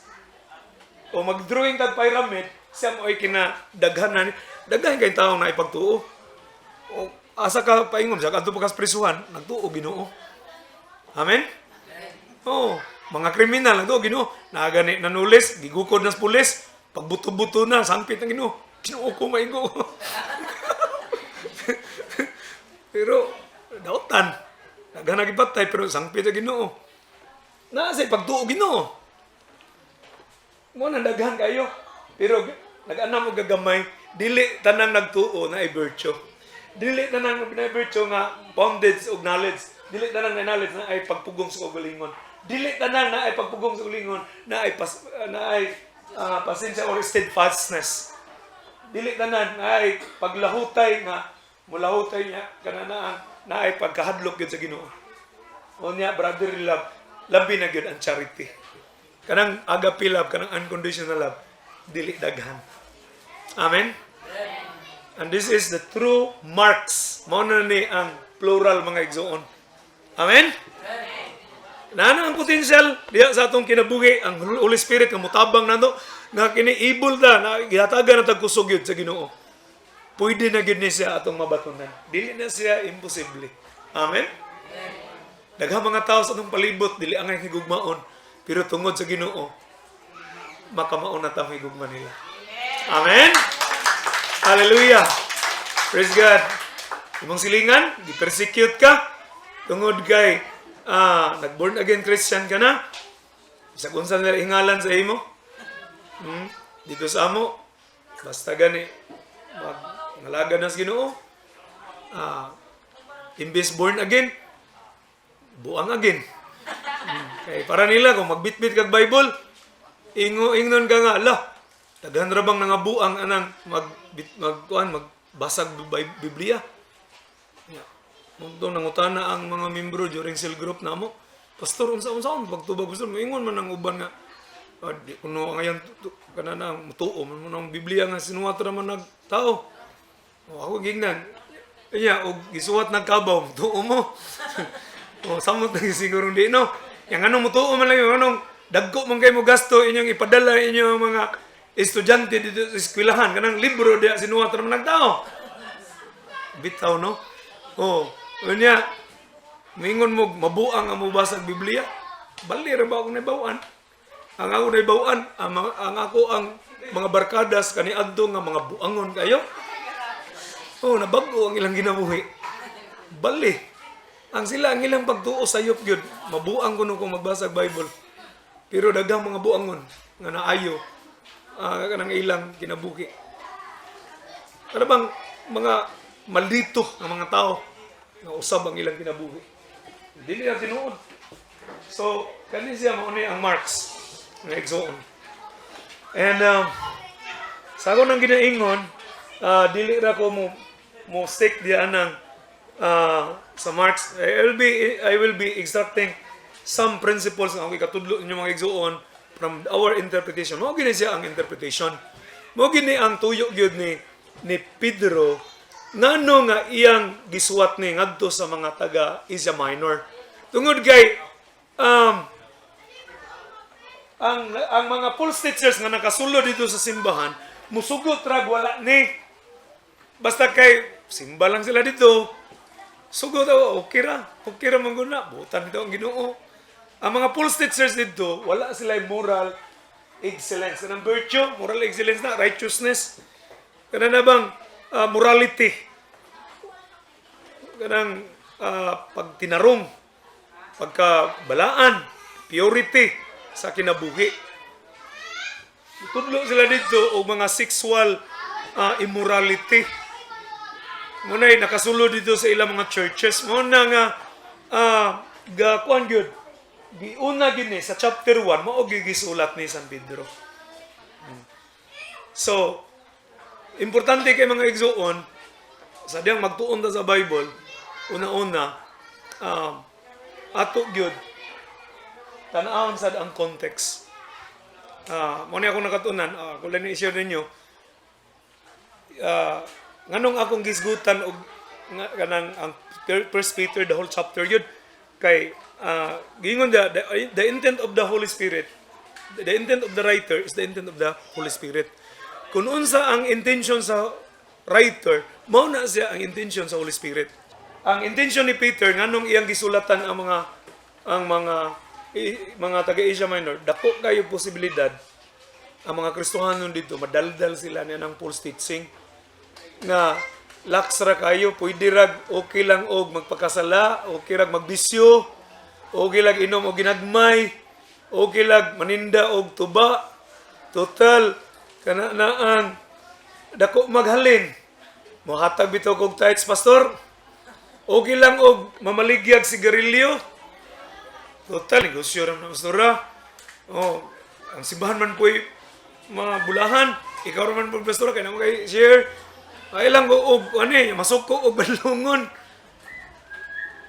O mag-drawing kag pyramid, siya mo ay kinadaghanan. Daghan kay tao na ipagtuo. O asa ka paingon sa kadto pagkas prisuhan, nagtuo Ginoo. Amen. Oh, mga kriminal nagtuo Ginoo. Nagani nanulis, gigukod nas pulis, pagbuto-buto na sangpit ang Ginoo. Ginoo ko maigo. Pero dautan. Daghan nagipatay pero sangpit ang Ginoo. Nasa pagtuo Ginoo. Mo nang daghan kayo. Pero nag-anam og gagamay, dili tanang nagtuo na virtue. Dili tanang virtue nga bounded og knowledge. Dili tanang na knowledge na ay pagpugong sa ugalingon. Dili tanang na ay pagpugong sa ugalingon na ay pasensya or steadfastness. Dili tanan na ay paglahutay nga mulahutay niya kananaan na ay pagkahadlok gyud sa Ginoo. Unya brotherly love, labi na gyud ang charity. Kanang agape love, kanang unconditional love, dili daghan. Amen. And this is the true marks. Mao na ni ang plural mga igsoon. Amen. Nana ang potential diya sa atong kinabuhi ang Holy Spirit nga mutabang nato nga kini evil da na gihatagan na tagkusog yun sa Ginoo. Pwede na gyud ni siya atong mabatunan. Dili na siya imposible. Amen. Daghang mga tao sa atong palibot dili angay higugmaon pero tungod sa Ginoo makamaon na tang higugma nila. Amen. Hallelujah. Praise God. Imong silingan, di-persecute ka tungod kay nag-born again Christian ka na. Isa kung saan nila hingalan sa imo. Dito sa amo, basta gani, ngalaga na sa Ginoo. Imbes born again, buang again. Kaya para nila, kung magbitbit kag Bible, ingnon ka nga, ala, daghan ra bang nangabuang anang magbasag Biblia. Mungtong nangutana ang mga membro during cell group namo, pastor unsa-unsaon pagtubag pastor moingon man ang uban nga di kuno ngayon kanana mutuo man ang Biblia nga sinuwat ra man nagtao. Ako gignan. Iya og gisuwat nagkabaw mutuo mo. Samot na siguro di no. Yang anong mutuo man lang yung anong dagko man kay mo gasto inyong ipadala inyong mga estudyante dito sa eskwelahan kanang libro dia sinuwat ra man nagtao. Bitaw no. Unya, mingon mo, mabuang ang mubasag Biblia. Bali ra ba akong naibawaan? Ang ako naibawaan, ang ako ang mga barkadas kaniadto nga mga buangon kayo. Nabago ang ilang ginabuhi. Bali. Ang sila, ang ilang pagtuo sayop yun. Mabuang ko nung magbasag Bible. Pero daghang mga buangon nga naayo kanang ilang kinabuhi. Ano bang mga maldito ng mga tao nga usab ang ilang kinabuhi. Dili na tinuod. So, kani siya mauni ang marks ng exoon. And sa ako nang ginaingon, dili ra ko mo stick diyan ng sa marks. I will be extracting some principles nga ako ikatudlo ninyo mga exoon from our interpretation. Mao gini siya ang interpretation. Mao gini ang tuyo gyud ni Pedro ngano nga iyang gisuwat ni ngadto sa mga taga Asia Minor. Tungod kay ang mga false teachers nga nakasulod dito sa simbahan, musugot ra wala ni. Basta kay simba lang sila dito. Sugot okay ra man guna. Butan dito ang Ginoo. Ang mga false teachers dito, wala sila moral excellence. Kanang virtue, moral excellence na, righteousness. Kanang na bang morality, kanang pagtinarong, pagkabalaan, purity sa kinabuhi. Tudlo sila dito o mga sexual immorality. Muna'y nakasulod dito sa ilang mga churches. Muna nga kuan gyud. Giuna gini sa chapter 1 mao gisulat ni San Pedro. So, importante kay mga igsoon, sadyang magtuon ta sa Bible, una-una, ato gyud tan-awon sad ang context. Muna akong nakatunan, kung lang i-share ninyo, nganong akong gisgutan og kanang ang 1 Peter, the whole chapter yun, kay gingon the intent of the Holy Spirit, the intent of the writer is the intent of the Holy Spirit. Kung unsa ang intention sa writer, mao na siya ang intention sa Holy Spirit. Ang intention ni Peter nganong iyang gisulatan ang mga taga-Asia Minor, dako kayo posibilidad ang mga Kristohanon dito madaldal sila niya ng false teaching nga laksra kayo, pwede rag okay lang og magpakasala, okay rag magbisyo, okay lang inom og ginagmay, okay lang maninda og tuba, total kanaan dako maghalin mohatag bitaw kog tithes pastor, okay lang og mamaligyag sigarilyo, total negosyo ra na pastora. Ang simbahan man po'y mga bulahan, ikaw raman po pastora kay namo kay share ay lang og masok ko og balungon.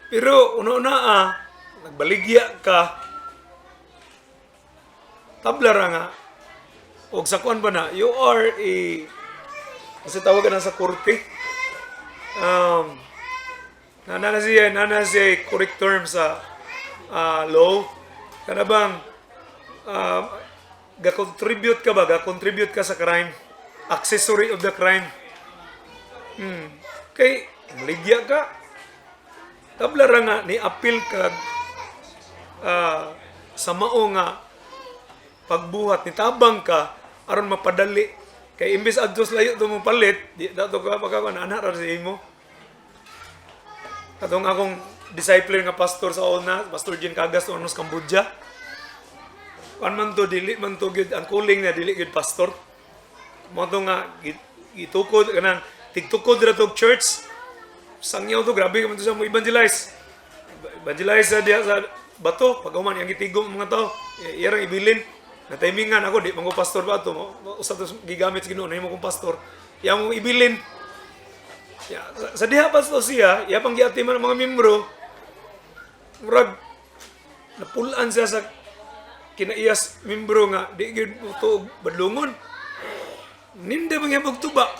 Pero una-una nagbaligya ka tabla ra nga og sa kuan ba na you are a kasi tawagan na sa korte nana siya correct term sa law, kana bang ga-contribute ka ba? Ga-contribute ka sa crime? Accessory of the crime. Kay, maligya ka. Tablara nga, ni-appeal ka sa mao nga pagbuhat, nitabang ka, aron mapadali. Kay imbis adtos layo ito mong palit, di dato ka pagkakuan, anak ra sa imo. Katong akong disciple nga pastor sa una, Pastor Jean Cagas to Anos, Cambodia. Kan man to, dili man to gid ang calling na dili gid pastor. Mo to nga gitukod kanang tigtukod ra to church. Sangyaw to, grabe man to sa mo evangelize. Evangelize sa diya sa bato, pag-uman yang gitigom mga tao, iyang ibilin. Na timingan ako, di man ko pastor ba ito. Usap to gigamit sa Ginoo na mo kong pastor. Yang mo ibilin. Sa diha pa to siya, iya pang giatiman ng mga membro, murag, napulaan siya sa kinaiyas membro nga, di gid to badlungon. Ninde mangyabog tuba.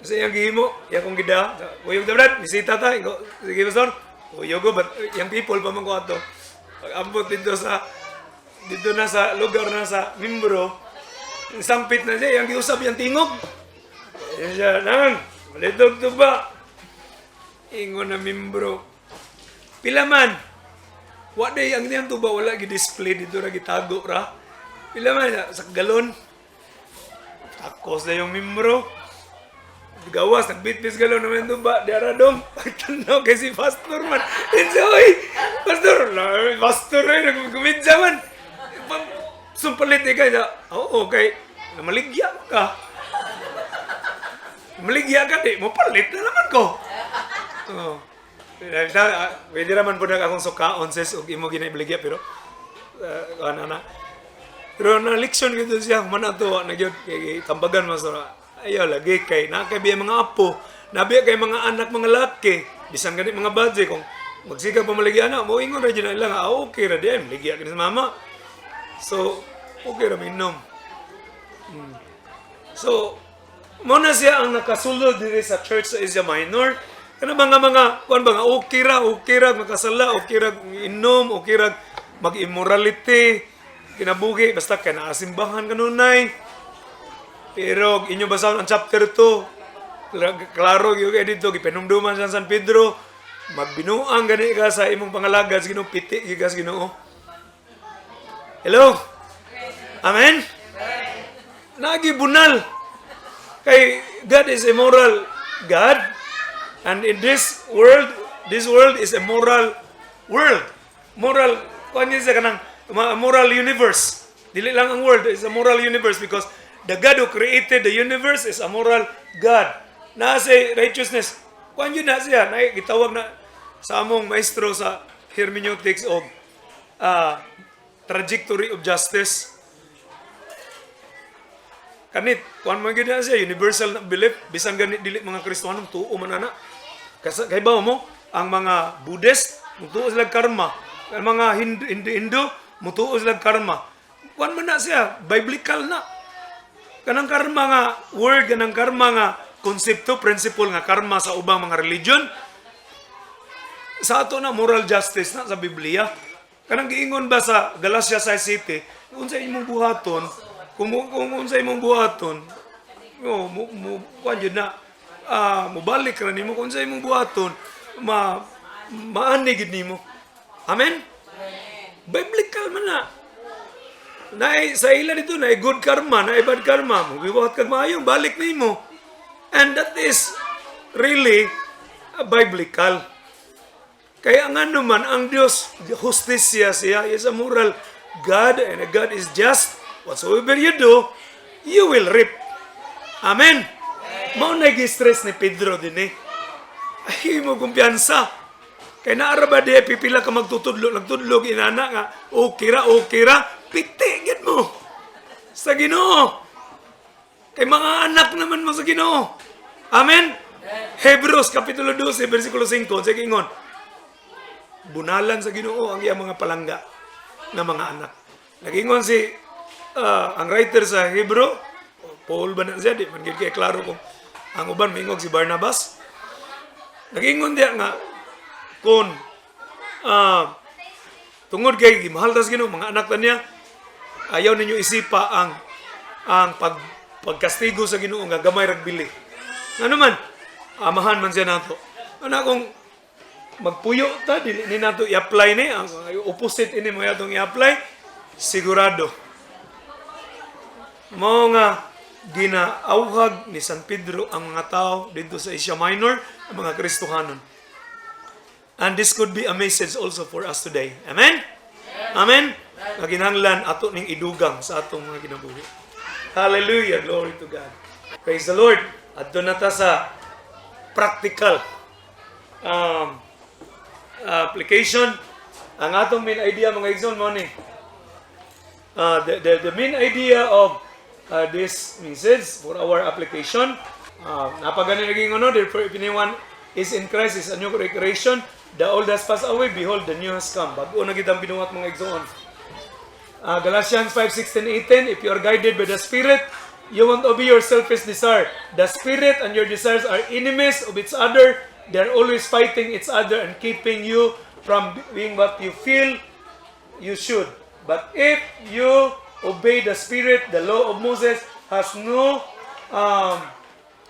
Kasi yung gihimo, yung kong gida, uyog na brad, bisita tayo, sige pastor, uyog ko, yung people pa man ko ato. Pag-ambot dito na sa lugar na sa membro, sampit na siya, yung giusap yung tingog. Yan siya, nang, malitog tuba. Ingon na membro. Pila man, waday ang niyang tuba, wala gi-display dito na gitago ra. Pila man, sa galon. Takos na yung membro. Gawas, nagbitbis galon naman tuba, di aradong. Pagtanaw kay si pastor man. Enjoy! Pastor ay nagkumidsa man. Sumpalit ka niya. Oo, kay maligya ka. Maligya ka, di mo palit na naman ko. Oo. Pwede naman po na akong sukaon sis o imo ginaibaligya, pero pero na leksyon ko siya, manatuwa na yun, kay tambagan mo sa ayaw lagi kay nakabiya mga apo, nabiya kay mga anak, mga laki, bisan ganit mga badge, kung magsiga pa maligya na, mo ingon ra dyan na ilang, okay ra din, maligya ka sa mama. So, okay ra minom. So, muna siya ang nakasulod diri sa church sa Asia Minor. Kana mga kuan ba nga okay ra makasala, okay ra inom, okay ra mag-immorality, kinabuhi basta kay naasimbahan kanunay. Pero inyo basahon ang chapter 2. Klaro gyud dito gipenumduman sa San Pedro, magbinuang gani ka sa imong pangalagad sa Ginoo, piti gigas Ginoo. Hello? Amen? Nagibunal. Kay God is a moral God. And in this world is a moral world. Moral, kung ano siya kanang moral universe. Dili lang ang world, it's a moral universe because the God who created the universe is a moral God. Nasa righteousness. Kung yun na siya, gitawag na sa among maestro sa hermeneutics of trajectory of justice. Kanit, kung man gina siya, universal na belief, bisang ganit dili mga Kristohanong tuo man ana. Kasi kay ba mo, ang mga Buddhist, mutuo sila karma. Ang mga Hindu, mutuo sila karma. Kung man na siya, biblical na. Kanang karma nga word, kanang karma nga konsepto, principle nga karma sa ubang mga religion. Sa ato na moral justice na sa Biblia. Kanang giingon ba sa Galatia 6:7, kung sa imong buhaton, kung sa imong buhaton, kuan yun na, mubalik ra nimo kung sa imong buhaton, maanigid nimo. Amen? Biblical man na. Sa ila dito, na good karma, na bad karma, magbibuhat kag maayo, balik nimo. And that is really biblical. Kaya nga naman, ang Diyos, justisya siya, is a moral God, and a God is just. Whatsoever you do, you will reap. Amen? Mao nag-stress ni Pedro din eh. Ay mo kumpiyansa. Kaya naaraba di, pipila ka nagtudlog, inana nga, okay ra, pitigit mo sa Ginoo. Kay mga anak naman mo sa Ginoo. Amen? Hebrews, Kapitulo 12, versikulo 5, sige ingon. Bunalan sa Ginoo ang iyang mga palangga na mga anak. Nag-ingon si ang writer sa Hebrew, Paul ba na siya, di man kaya klaro kung ang uban maingog si Barnabas. Nag-ingon diya nga, kung Tungod kay gimahal tas Ginoo mga anak ta niya, ayaw ninyo isipa ang pagkastigo sa Ginoo nga gamay rag bili. Ano man, amahan man siya nato. Ana kung magpuyo ta dili ni nato i-apply ni ang opposite ini mo yatong i-apply, sigurado mao nga ginaawhag ni San Pedro ang mga tao dito sa Asia Minor, ang mga Kristohanon. And this could be a message also for us today. Amen? Amen? Nga kinahanglan ato ning idugang sa atong mga kinabuhi. Hallelujah. Glory to God. Praise the Lord. Adto na ta sa practical application. Ang atong main idea mga igsoon mo ni the main idea of this message for our application. Napagani naging therefore if anyone is in Christ is a new creation. The old has passed away, behold, the new has come. Bago na kitang binuhat mga igsoon. Galatians 5:16-18, if you are guided by the Spirit, you won't obey your selfish desire. The Spirit and your desires are enemies of each other. They are always fighting each other and keeping you from doing what you feel you should. But if you obey the Spirit, the law of Moses has no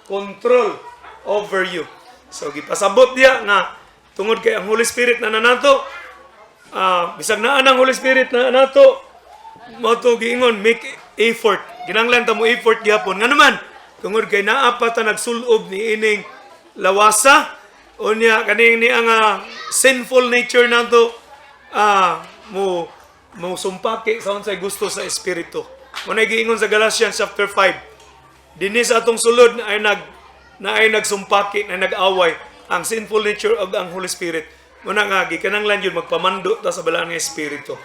control over you. So, gipasabot diya nga, tungod kay ang Holy Spirit na nato, bisag naa ang Holy Spirit na nato, mo to giingon, make effort. Kinanglan ta mo effort gyapon. Nga naman, tungod kay naa pa ta nagsulob ni ining lawasa, o niya, kaning ni ang sinful nature nato, mo sumpaki sa unsay gusto sa Espiritu. Mo na giingon sa Galatians chapter 5, dinis atong sulod na ay nagsumpaki, na nag-away, ang sinful nature of ang Holy Spirit. Muna nga, gikananglan yun, magpamando ta sa balaan ng Espiritu.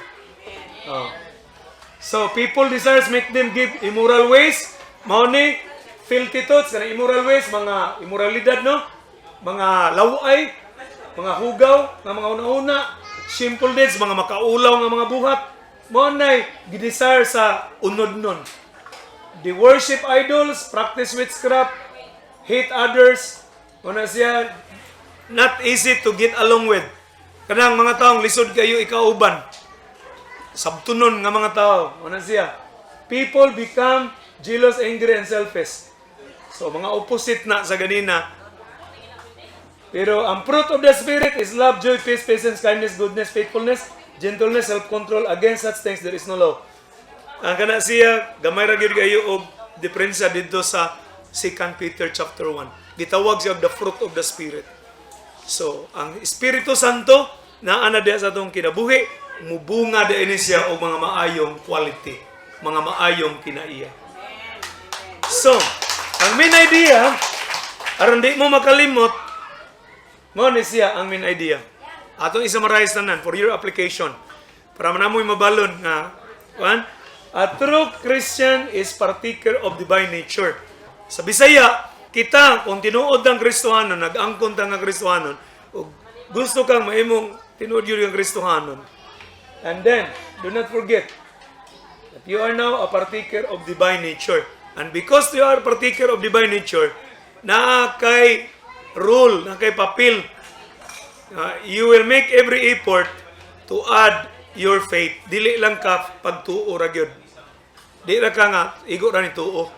So, people desires make them give immoral ways. Mao ni, filthy thoughts, kana immoral ways, mga immoralidad, no? Mga laway, mga hugaw, nga mga una-una, simple deeds, mga makaulaw nga mga buhat. Mao na, gidesire sa unod nun. They worship idols, practice witchcraft, hate others. Muna siya, not easy to get along with. Kanang mga taong lisod kayo ikauban. Sabtunon nga mga tao. Ano siya? People become jealous, angry, and selfish. So, mga opposite na sa ganina. Pero ang fruit of the Spirit is love, joy, peace, patience, kindness, goodness, faithfulness, gentleness, self-control. Against such things there is no law. Ang kana siya, gamay ra gyud kayo og diferensya dito sa 2 Peter chapter 1. Gitawag siya the fruit of the Spirit. So, ang Espiritu Santo na ana diya sa atong kinabuhi, mubunga diya siya og mga maayong quality, mga maayong kinaiya. So, ang main idea, aron di mo makalimot, mo ni siya ang main idea. Atong i-summarize tanan for your application. Para manamoy mabalon nga, a true Christian is partaker of divine nature. Sa Bisaya, kita, kung tinuod ang Kristohanon, nag-angkon ta nga Kristohanon, gusto kang maimong tinuod yun ang Kristohanon. And then, do not forget that you are now a partaker of divine nature. And because you are a partaker of divine nature, na kay rule, na kay papel, you will make every effort to add your faith. Dili lang ka pagtuo ra gyud. Di ra ka nga, igo ra ni tuo.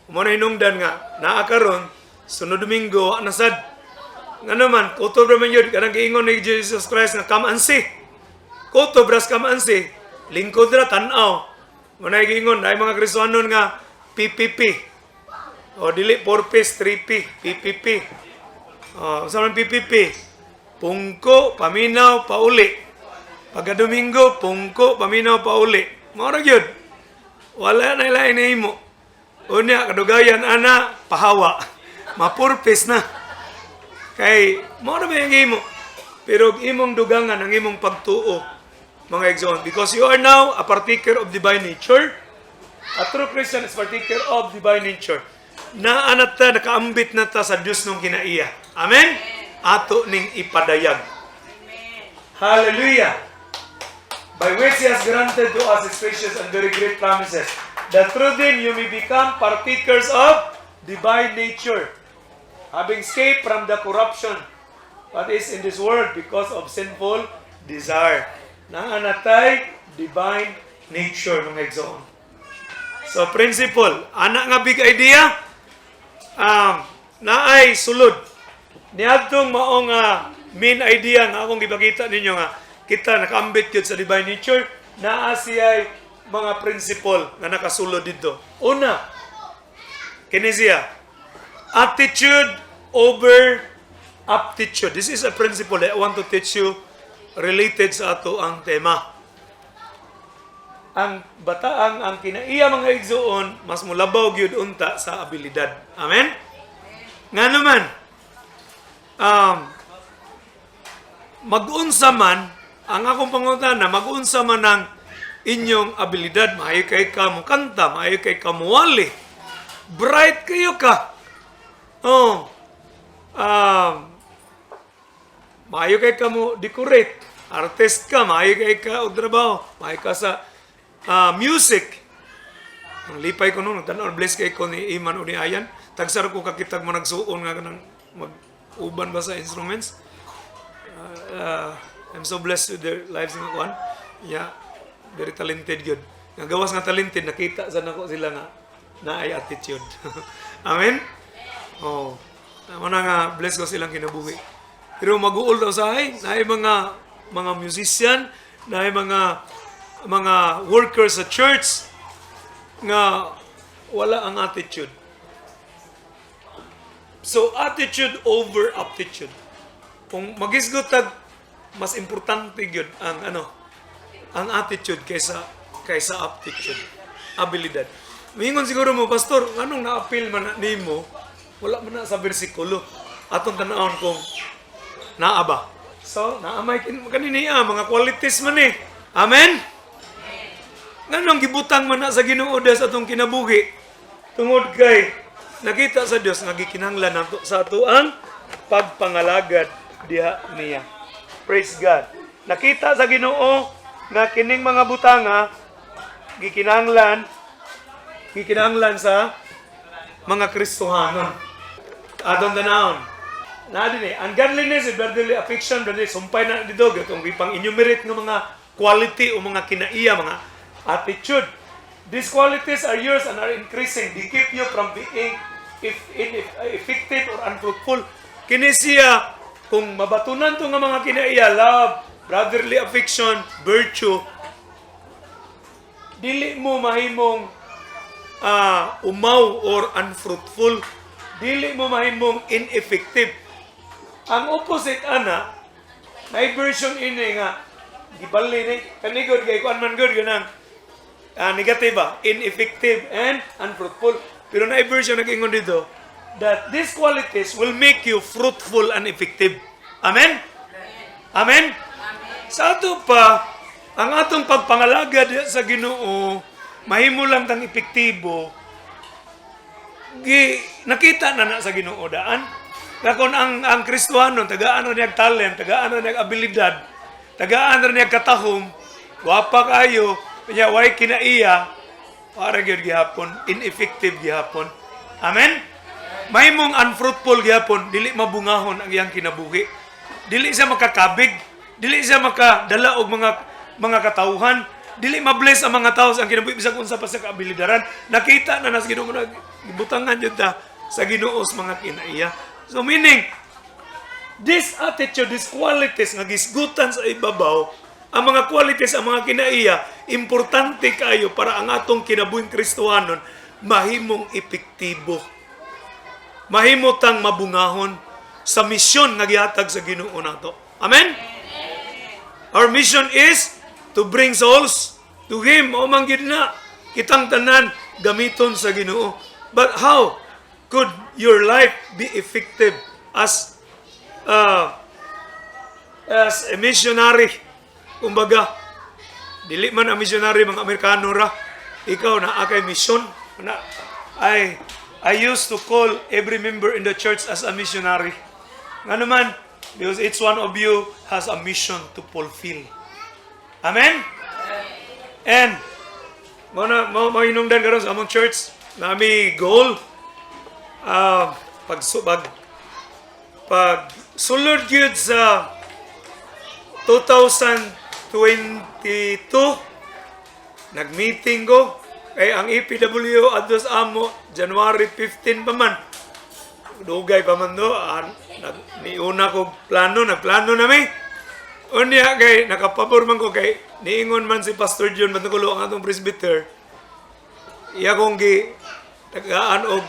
Muna hinungdan nga, naakaron, sunod Domingo, nasad. Nga naman, kutob naman yun, kanang giingon ni Jesus Christ nga, come and see. Kutob ras come and see. Lingkod ra, tanaw. Muna giingon, ay mga Kristohanon nga, PPP. O, dili, 4Ps, 3P, PPP. O, saan ang PPP? Pungko, paminaw, pauli. Pagka Domingo, pungko, paminaw, pauli. Maura yun. Wala na ilain na imo. Unya, kadugayan, ana, pahawa. Mapurpis na. Kay, maura ba yung imo? Pero imong dugangan ang imong pagtuo, mga igsoon. Because you are now a partaker of divine nature. A true Christian is partaker of divine nature. Naanat ta, nakaambit na ta sa Diyos nung kinaiya. Amen? Ato ning ipadayag. Hallelujah! By which He has granted to us His precious and very great promises, that through them you may become partakers of divine nature, having escaped from the corruption that is in this world because of sinful desire. na natay divine nature ng igsoon. So principle, ana nga big idea, naay sulod. Niadtong maong main idea nga akong gipakita ninyo nga kita nakaambit yun sa divine nature, naa siya'y mga principle nga nakasulod dito. Una, kini siya, attitude over aptitude. This is a principle that I want to teach you related sa ato ang tema. Ang bataang, ang kinaiya mga igsoon, mas mulabaw gyud unta sa abilidad. Amen? Nga naman, mag-unsa man, ang akong pangutana, mag-unsa man ang inyong abilidad, maayo kay ka mo kanta, maayo kay ka mo wali, bright kayo ka. Maayo kay ka mo decorate, artist ka, maayo kay ka og trabaho, maayo ka sa music. Ang lipay ko noon, tanaw, bless kay ko ni Iman o ni Ayan, tagsar ko kakitag mo nagsuon nga ng mag-uban ba sa instruments. I'm so blessed with their lives ng one. Yeah, very talented yun. Nga gawas nga talented, nakita sa nako sila nga na ay attitude. Amen? Oh, tama na nga, bless ko silang kinabuhi. Pero mag-uul daw sa ay, na ay mga musician, na ay mga workers sa church, nga wala ang attitude. So, attitude over aptitude. Kung magisgotag, mas importante yun ang attitude kaysa aptitude, abilidad. Mingon siguro mo, Pastor, anong na-appeal man nimo? Wala man na sa bersikulo. Atong tanawon kung naaba. So, naamay kaniniya, mga qualities man eh. Amen? Nganong gibutang man na sa Ginoo sa atong kinabuhi. Tungod kay nakita sa Dios nga gikinahanglan nato sa ato ang pagpangalagad diha niya. Praise God. Nakita sa Ginoo nga kining mga butanga gikinahanglan sa mga Kristohanon. Adon tanawon. Na dinhi, ungodliness and brotherly affection, brotherly sumpay na dito gatong gipang enumerate ng mga quality o mga kinaiya, mga attitude. These qualities are yours and are increasing. They keep you from being ineffective or unfruitful. Kini siya, kung mabatunan to nga mga kinaiya, love, brotherly affection, virtue, dili mo mahimong umaw or unfruitful. Dili mo mahimong ineffective. Ang opposite ana, may version ini nga gibali ni kanigod kay kuan man good ganang negative ineffective and unfruitful. Pero na version nag-ingon dito that these qualities will make you fruitful and effective. Amen? Amen? Sa ato pa, ang atong pagpangalagad sa Ginoo, mahimo lang tang epektibo, nakita na sa Ginoo daan. Na kung ang Kristohanon, tagaan na niya talent, tagaan na niya abilidad, tagaan na niya katahom, wapa kayo, kanya way kinaiya, para gyud gihapon, ineffective gihapon. Amen? Mahimong unfruitful gihapon, dili mabungahon ang iyang kinabuhi. Dili siya makakabig, dili siya makadala og mga katawhan, dili mabless ang mga tao sa kinabuhi bisag unsa pa sa kaabilidaran. Nakita na nas Ginoo na gibutangan jud ta sa Ginoo sa mga kinaiya. So meaning, this attitude, these qualities nga gisgutan sa ibabaw, ang mga qualities, ang mga kinaiya, importante kayo para ang atong kinabuhing Kristohanon mahimong epektibo. Mahimotang mabungahon sa misyon nga gihatag sa Ginoo nato. Amen? Our mission is to bring souls to Him. O man gid na kitang tanan gamiton sa Ginoo. But how could your life be effective as a missionary? Kumbaga, dili man ang missionary mga Amerikano ra. Ikaw na akay mission. I used to call every member in the church as a missionary. Nga naman, because each one of you has a mission to fulfill. Amen? And, mahinungdan karon sa among church, nami goal, pag sulod yun sa 2030 22, nag-meeting ko. Kay ang EPW adtos amo, January 15 pa man. Dugay pa man do. Niuna ko nagplano na may. Unya kay nakapabor man ko kay niingon man si Pastor John Batukulo ang atong presbyter. Iya kong tagaan og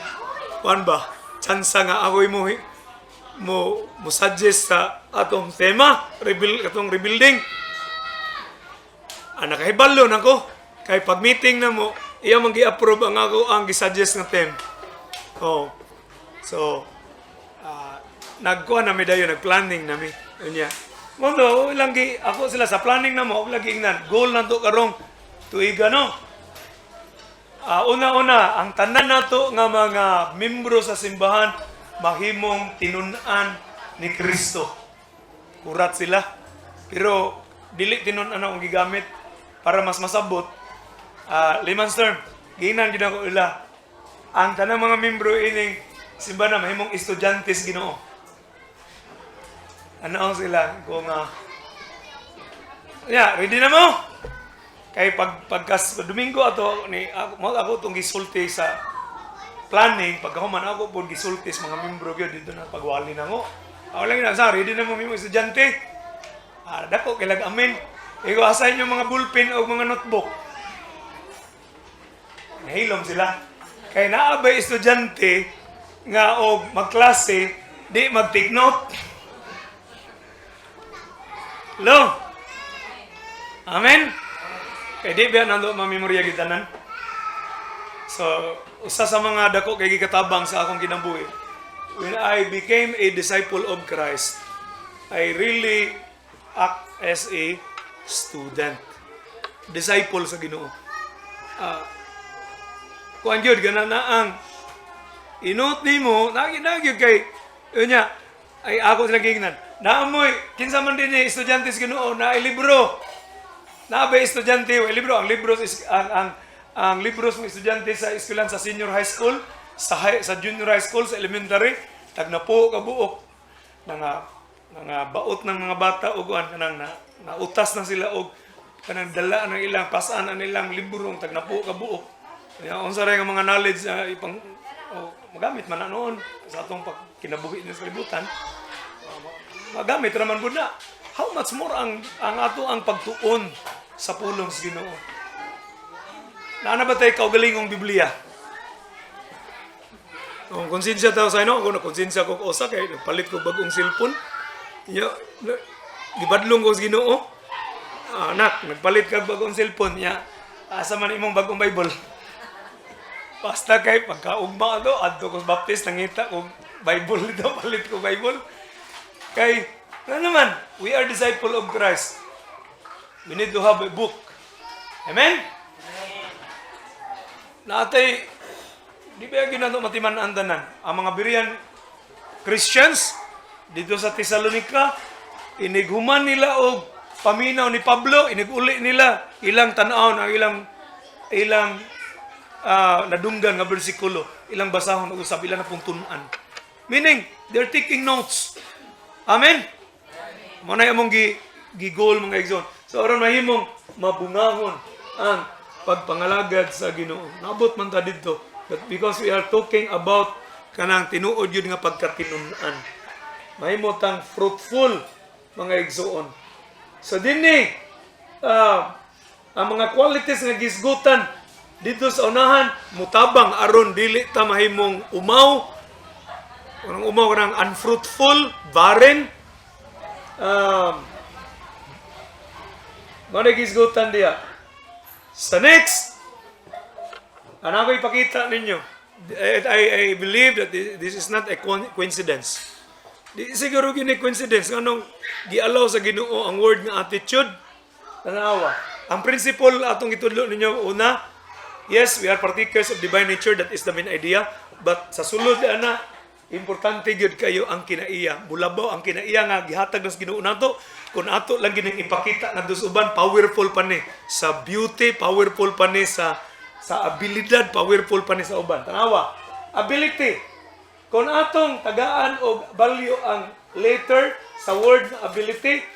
kuan ba? Tsansa nga ako'y mo suggest sa atong tema, atong rebuilding. Nakahibalo na ko. Kay pag meeting na mo, iya man gi-approve ang ako ang gi-suggest nga theme. Oh. So, nagkuha na mi dayon, nag-planning na mi. Unya. Mondo, ako sila sa planning na mo, lagi ingnan, goal na to karong tuiga, no? Una-una, ang tanan nato nga mga membro sa simbahan, mahimong tinunan ni Kristo. Kurat sila. Pero, dili tinunan ang gigamit para mas masabot. Layman's term, ginan gina ko ila. Ang tanang mga membro ining simbahan na mahimong estudyantes Ginoo. Ano sila kung ready na mo? Kay pagkas Domingo ato ni ako tong gisulti sa planning pagkahuman ako pud gisulti sa mga membro gyud dito na pagwali na mo. Ako lang na sa ready na mo mga estudyante. Dako kay lag-amen. Ikaw assign yung mga ballpen o mga notebook. Nahilom sila. Kay naabay estudyante nga og magklase di mag-take note. Hello? Amen? Kaya di ba nando mamemorya gitanan? So, usa sa mga dako kay gikatabang sa akong kinabuhi. When I became a disciple of Christ, I really act as a student. Disciple sa Ginoo. Kuan gyud ganana ang inot nimo, nagyud kay unya ay ako sila gignan. Naamoy, kinsa man din ni estudyante sa Ginoo na libro. Naabay estudyante o libro, ang libro is ang libro ng estudyante sa eskwelahan sa senior high school, sa junior high school, sa elementary, tagnapo ka buok nga baot ng mga bata og kanang nautas na sila og kanang dala ng ilang pasaan ang ilang libro ng tagnapo ka buok. Kaya unsa ray nga mga knowledge ipang magamit man noon sa atong kinabuhi sa kalibutan. Magamit raman gud na. How much more ang ato ang pagtuon sa pulong sa Ginoo. Naana ba tayo kaugalingong Biblia? Konsensya tayo sa ino. Ako na konsensya ko usa kay palit ko bagong cellphone. Gibadlong ko sa Ginoo. Anak, nagpalit ka bagong cellphone niya. Asa man imong bagong Bible. Basta kay pagkaugma do adto ko sa Baptist nangita ko Bible dito, palit ko Bible. Kay, ano naman, we are disciple of Christ. We need to have a book. Amen? Natay, di ba ginano matiman ang tanan? Ang mga Berean Christians, dito sa Thessalonica, inighuman nila og paminaw ni Pablo, iniguli nila ilang tanaw na ilang nadunggan nga bersikulo, ilang basahon og usab ilang napungtunan. Meaning, they're taking notes. Amen? Muna yung mong gigol mga igsoon. So, aron mahimong mabungahon ang pagpangalagad sa Ginoo. Nabot man ta dito. But because we are talking about kanang tinuod yun nga pagkatinunan. Mahimotang fruitful mga igsoon. So, dinhi, ang mga qualities nga gisgutan dito sa unahan, mutabang aron dili ta mahimong umaw, kanang umaw kanang unfruitful, barren. Gisgutan diya. Sa next, ano ko ipakita ninyo? I believe that this is not a coincidence. Di siguro gini coincidence nganong gi-allow sa Ginoo ang word nga attitude. Tanawa. Ang principle atong itudlo ninyo una, yes, we are partakers of divine nature, that is the main idea, but sa sulod ana importante gyud kayo ang kinaiya. Bulabaw ang kinaiya nga gihatag sa Ginoo nato. Kung ato lang gining ipakita nga dusuban, powerful pa ni sa beauty, powerful pa ni sa abilidad, powerful pa ni sa uban. Tanawa, ability. Kung atong tagaan og value ang letter sa word ability,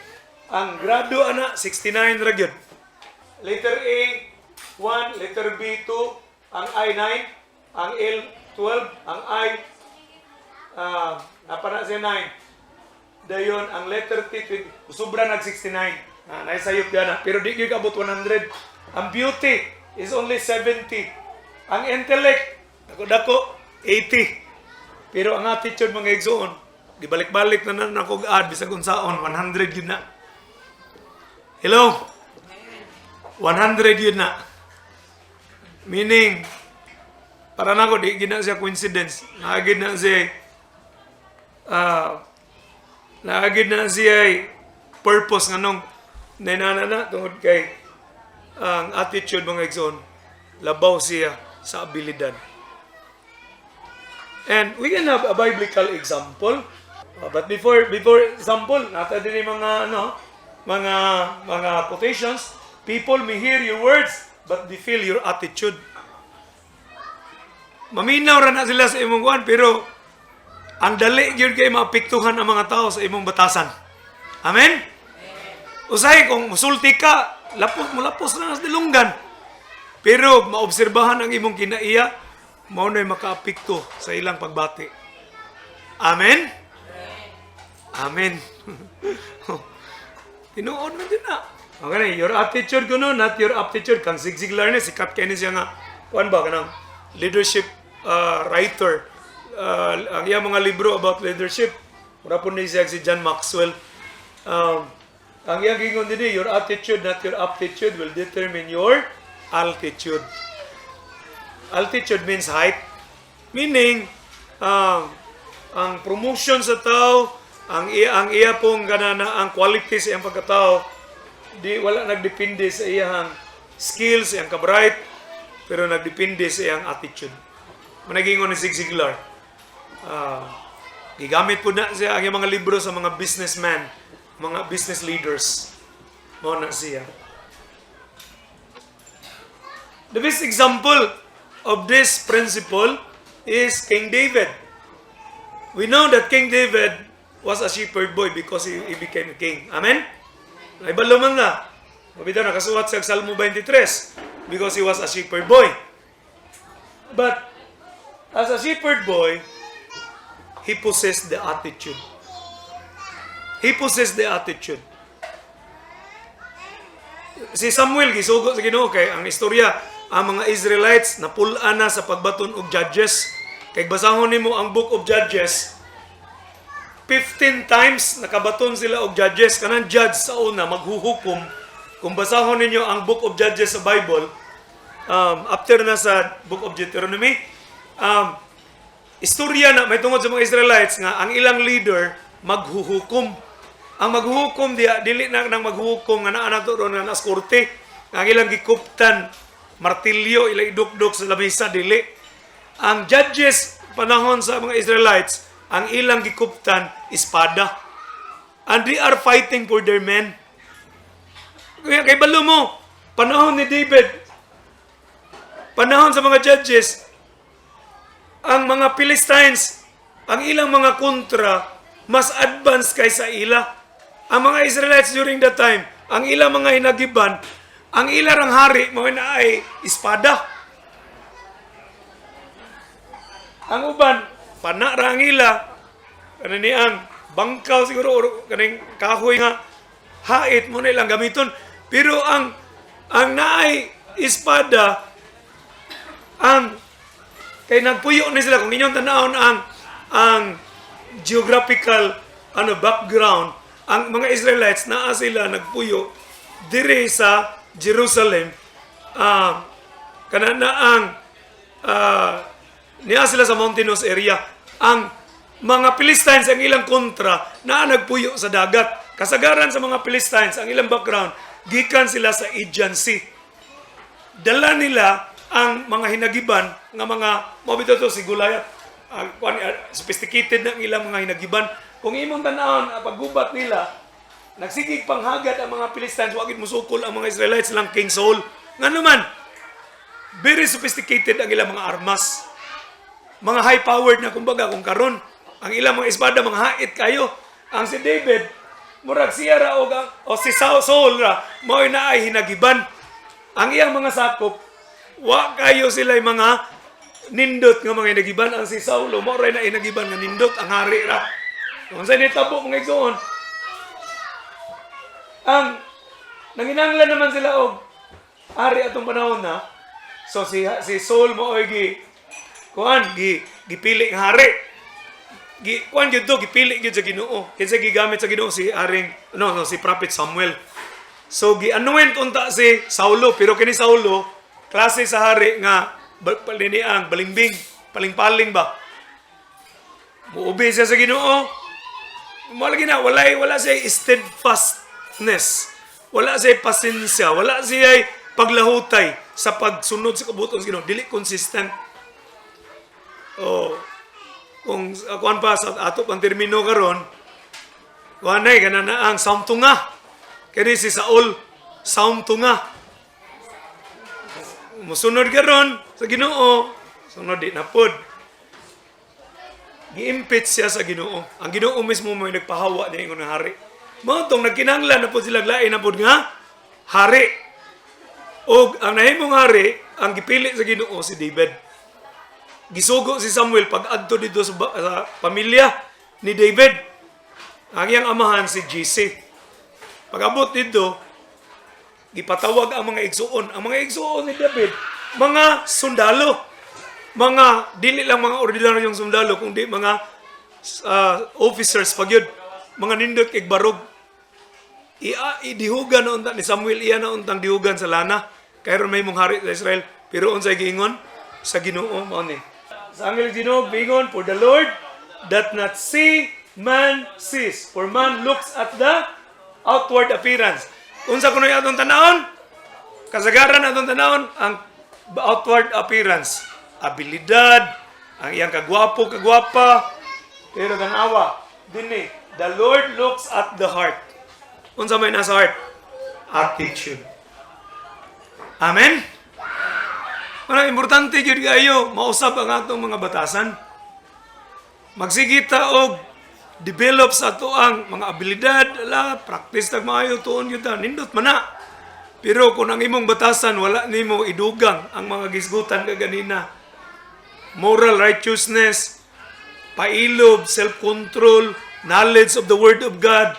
Ang grado ana 69 ra gyud. Letter A 1, letter B 2, ang I 9, ang L 12, ang I napana siya 9. Dayon ang letter T 20. Sobra nag 69. Naisayop gana pero di gyud abot 100. Ang beauty is only 70. Ang intellect dako 80. Pero ang attitude mga igsoon, gibalik-balik na nako ad bisag unsaon 100 yun na. Hello. 100 yun na. Meaning para nako di gina siya coincidence. Naagid na siya purpose nganong nanana tungod kay ang attitude mga igsoon labaw siya sa abilidad. And we can have a biblical example. But before example, nata din mga quotations, people may hear your words but they feel your attitude. Maminaw ra na sila sa imong kuan pero ang dali gyud kay maapektuhan ang mga tao sa imong batasan. Amen. Usahay kung musulti ka, lapos na sa dilunggan. Pero maobserbahan ang imong kinaiya, mao na'y makaapekto sa ilang pagbati. Amen? Amen. Tinuod na din na. Okay, your attitude kuno, not your aptitude. Kang Zig Ziglar ni, sikat kayo siya nga, kuan ba, kanang leadership writer. Ang iyang mga libro about leadership, mura po niya si John Maxwell. Ang iyang gingon din, your attitude, not your aptitude, will determine your altitude. Altitude means height. Meaning, ang promotion sa tao, ang iya pong ganana, ang quality sa iyang pagkatao, wala nagdepende sa iyang skills, iyang kabright, pero nagdepende sa iyang attitude. Managingon ni Zig Ziglar. Gigamit po na siya ang iyang mga libro sa mga businessmen, mga business leaders. Mao na siya. The best example of this principle is King David. We know that King David was a shepherd boy because he became a king. Amen? Naibalo man na. Mabitaw nakasulat sa Salmo 23 because he was a shepherd boy. But as a shepherd boy, he possessed the attitude. He possessed the attitude. Si Samuel gisugo sa Ginoo kay ang istorya ang mga Israelites napulaan na sa pagbaton og Judges. Kay basahon nimo ang Book of Judges, 15 times nakabaton sila og Judges. Kanang judge sa una maghuhukom. Kung basahon ninyo ang Book of Judges sa Bible, after na sa Book of Deuteronomy, istorya na may tungod sa mga Israelites nga ang ilang leader maghuhukom. Ang maghuhukom dili na nang maghuhukom nga naa nato ron nga nas korte. Ang ilang gikuptan martilyo ila idukdok sa lamesa dili. Ang judges panahon sa mga Israelites, ang ilang gikuptan espada. And they are fighting for their men. Kay balo mo, panahon ni David, panahon sa mga judges, ang mga Philistines, ang ilang mga kontra, mas advanced kaysa ila. Ang mga Israelites during that time, ang ilang mga hinagiban, ang ilarang hari, mga na ay espada. Ang uban, panara ang ila, kanini ang bangkaw siguro, kaning kahoy nga, hait mo na ilang gamiton. Pero ang naay espada, kay nagpuyo na sila, kung inyong tanawon ang geographical background, ang mga Israelites, naa sila nagpuyo, dire sa Jerusalem, niya sila sa mountainous area. Ang mga Philistines, ang ilang kontra, na nagpuyo sa dagat. Kasagaran sa mga Philistines, ang ilang background, gikan sila sa Aegean Sea. Dala nila ang mga hinagiban, nga mga, mabito to si Goliath, sophisticated ng ilang mga hinagiban. Kung imong tanawon, paggubat nila, nagsigig panghagad ang mga Philistines, wagid musukol ang mga Israelites lang King Saul. Nga naman, very sophisticated ang ilang mga armas. Mga high-powered na kumbaga kung karon. Ang ilang mga espada, mga hait kayo. Ang si David, murag siya ra o si Saul ra mao na ay hinagiban. Ang iyang mga sakop wa kayo sila mga nindot nga mga hinagiban. Ang si Saulo mao ra na hinagiban nga nindot ang hari ra. Kung sa nitabo mga igsoon, ang nanginanglan naman sila og hari atong panahon na. So si Saul mo oy gipili nga hari. Kuan gyud to gipili gyud sa Ginoo. Kinsa gigamit sa Ginoo si haring si Prophet Samuel. So gi-anoint unta si Saulo, pero kini Saulo klase sa hari nga paliniang balingbing, paling-paling ba. Muubi siya sa Ginoo. Malagi na wala siya steadfastness. Wala siya pasensya, wala siya paglahutay sa pagsunod sa kabuton sa Ginoo. Dili consistent. Kung kuan pa sa ato pang termino karon, kuanay kanana ang saumtunga. Kani si Saul saumtunga. Musunod karon sa Ginoo, sunod di na pod. Gi-impeach siya sa Ginoo. Ang Ginoo mismo may nagpahawa niya ingon nga hari. Mao tong nagkinahanglan na pod sila lain na pod nga hari. Og ang nahimong hari, ang gipili sa Ginoo si David. Gisugo si Samuel pag-adto dito sa pamilya ni David. Ang iyang amahan si Jesse. Pag-abot dito, gipatawag ang mga igsuon. Ang mga igsuon ni David, mga sundalo. Mga, dili lang mga ordinaryong sundalo, kundi mga officers pagyud. Mga nindot kay barog. Idihugan na unta ni Samuel, iya na untang dihugan sa lana. Kaya ron may mong hari sa Israel. Pero unsay giingon sa Ginoo mao ni. Sa angel Ginoo bingon, for the Lord doth not see, man sees. For man looks at the outward appearance. Unsa kuno atong tanawon? Kasagaran atong tanawon ang outward appearance. Abilidad, ang iyang kagwapo-kagwapa. Pero tanawa, dinhi, the Lord looks at the heart. Unsa may nasa heart? Attitude. Amen? Mga importante yun kayo, mausap ang atong mga batasan. Magsigita og develop sa ato ang mga abilidad, practice tag maayo tuon yun ta, nindot man na. Pero kung ang imong batasan, wala nimo idugang ang mga gisgutan kaganina. Moral righteousness, pailob, self-control, knowledge of the Word of God.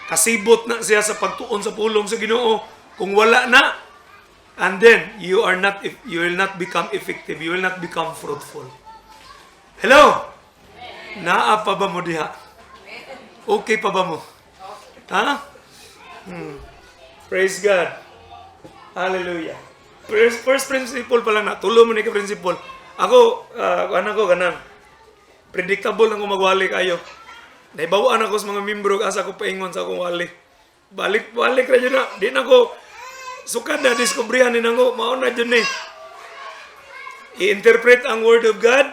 Kasibot na siya sa pagtuon sa pulong sa Ginoo. Kung wala na, and then you will not become effective, you will not become fruitful. Hello? Naa pa ba mo diha? Okay pa ba mo? Ha? Praise God. Hallelujah. First principle pa lang na. Tulo mo ni ka principle. Ako, ganang. Predictable lang kung magwali kayo. Naibawaan ako sa mga membro asa ko paingon sa akong wali. Balik ra dyan na. Di na ko sukad na diskubrihan ni nango. Mauna dyan eh. I-interpret ang Word of God.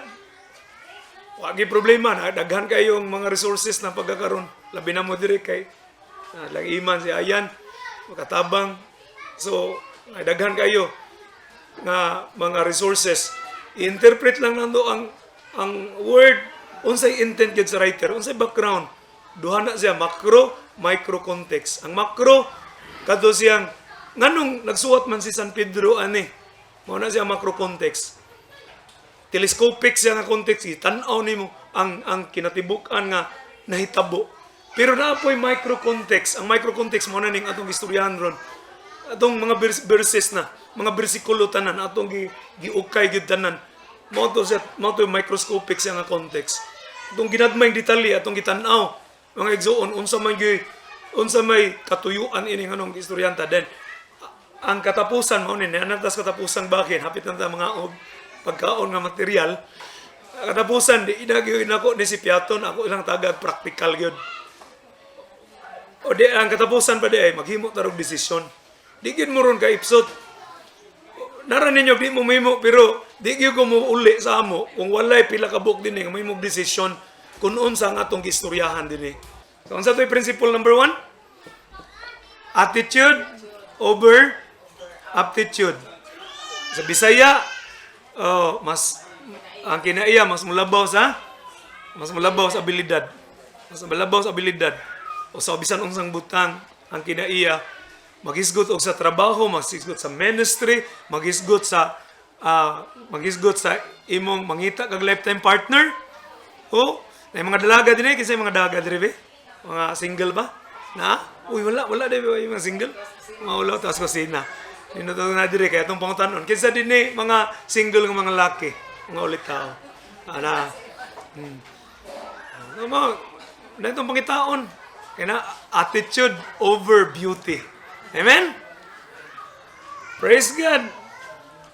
Wagi problema. Daghan kayong mga resources na pagkakaroon. Labi na mo direct kay. Lang-iman si Ayan. Makatabang. So, daghan kayo nga mga resources. I-interpret lang nando ang word. Unsay intent yun sa writer. Unsay background. Duha na siya macro, micro context. Ang macro, kato siyang nganong nagsuwat man si San Pedro ani. Mao na siya macro context. Telescopic siya nga context. Tan-aw nimo ang kinatibuk-an nga nahitabo. Pero naapoy micro context. Ang micro context mo na ning atong istoryahan ron. Atong mga verses na, mga bersikulo tanan, atong giukay gyud tanan. Mao to yung microscopic siya nga context. Atong ginagmayng detalye, atong gitan-aw, mga igsoon, unsa may katuyuan ini nganong istoryanta. Then, ang katapusan mao ni anatas katapusan bakin, hapit na ta mga pagkaon nga material. Katapusan, di inagyo inako ni si Piaton, ako ilang tagag practical gyud. O di ang katapusan pa di ay maghimo tarog desisyon. Di gyud mo ron ka ipsot. Naran ninyo di mo mahimo pero di gyud ko mo uli sa amo kung walay pila ka book dinhi nga mahimo desisyon kun unsa nga atong gistoryahan dinhi. So unsa toy principle number 1? Attitude over aptitude. Sa Bisaya, mas ang kinaiya mas mulabaw sa abilidad. Mas mulabaw sa abilidad. o sa bisan unsang butang ang kinaiya, maghisgot og sa trabaho, maghisgot sa ministry, maghisgot sa imong mangita kag lifetime partner. O, may mga dalaga din kasi mga dalaga dire mga single ba? Na? Uy, wala din yung mga single. Maulo tas kusina. Dinutong na dire kaya itong pangutanon. Kinsa din mga single ng mga laki, mga ulit tao. Ana. Na itong pangitaon. Kaya na, attitude over beauty. Amen? Praise God.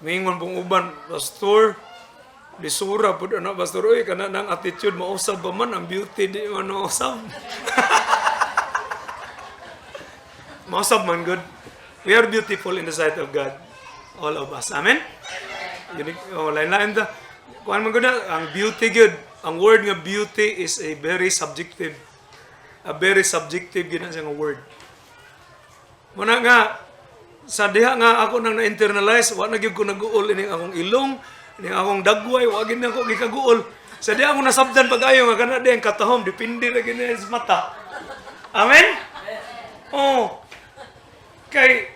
Mingon pong uban, Pastor, disura po na, Pastor, uy, kana ng attitude, mausab ba man, ang beauty, di man mausab. Mausab man, good. We are beautiful in the sight of God. All of us. Amen? Lain-lain ta. Kuhan man good na, ang beauty, good. Ang word nga beauty is a very subjective yun ang word. Muna nga, sa diha nga ako nang na-internalize, wala na gyud ko nag-uol ining akong ilong, ining akong dagway, wala gyud na ako gikaguol. Sa diha ako nasabdan pag-ayo nga kana di ang katahom, depende ra gyud sa mata. Amen? Oh. Kay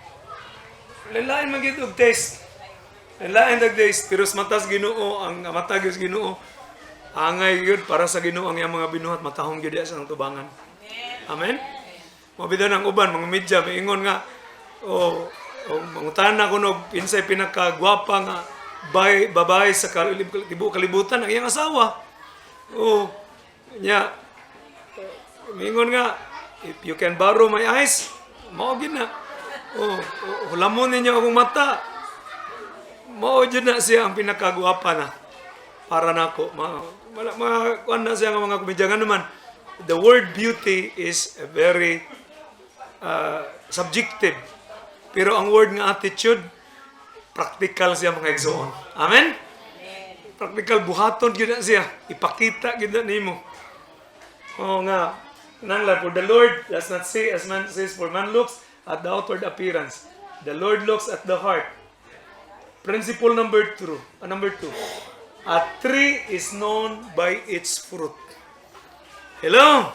lain man gyud og taste. Lain dag taste, pero sa matas Ginoo, ang mata gyud sa Ginoo, angay gyud para sa Ginoo ang iyang mga binuhat matahom gyud sa tubangan. Amen? Mabidan ang uban, mga media, maingon nga, mangutanan ko pinsay pinakagwapa nga, babae sa kalibutan, ang iyang asawa. Maingon nga, if you can borrow my eyes, maugin na. Hulamon ninyo akong mata. Maugin na siya ang pinakagwapa na. Para na ako. Kuhan na siya ng mga komedyangan naman. The word beauty is a very subjective. Pero ang word nga attitude, practical siya mga igsoon. Amen? Practical, buhaton yun na siya. Ipakita yun na nimo. Nga, nanglan, for the Lord does not say as man says, for man looks at the outward appearance. The Lord looks at the heart. Principle number 2. A tree is known by its fruit. Hello?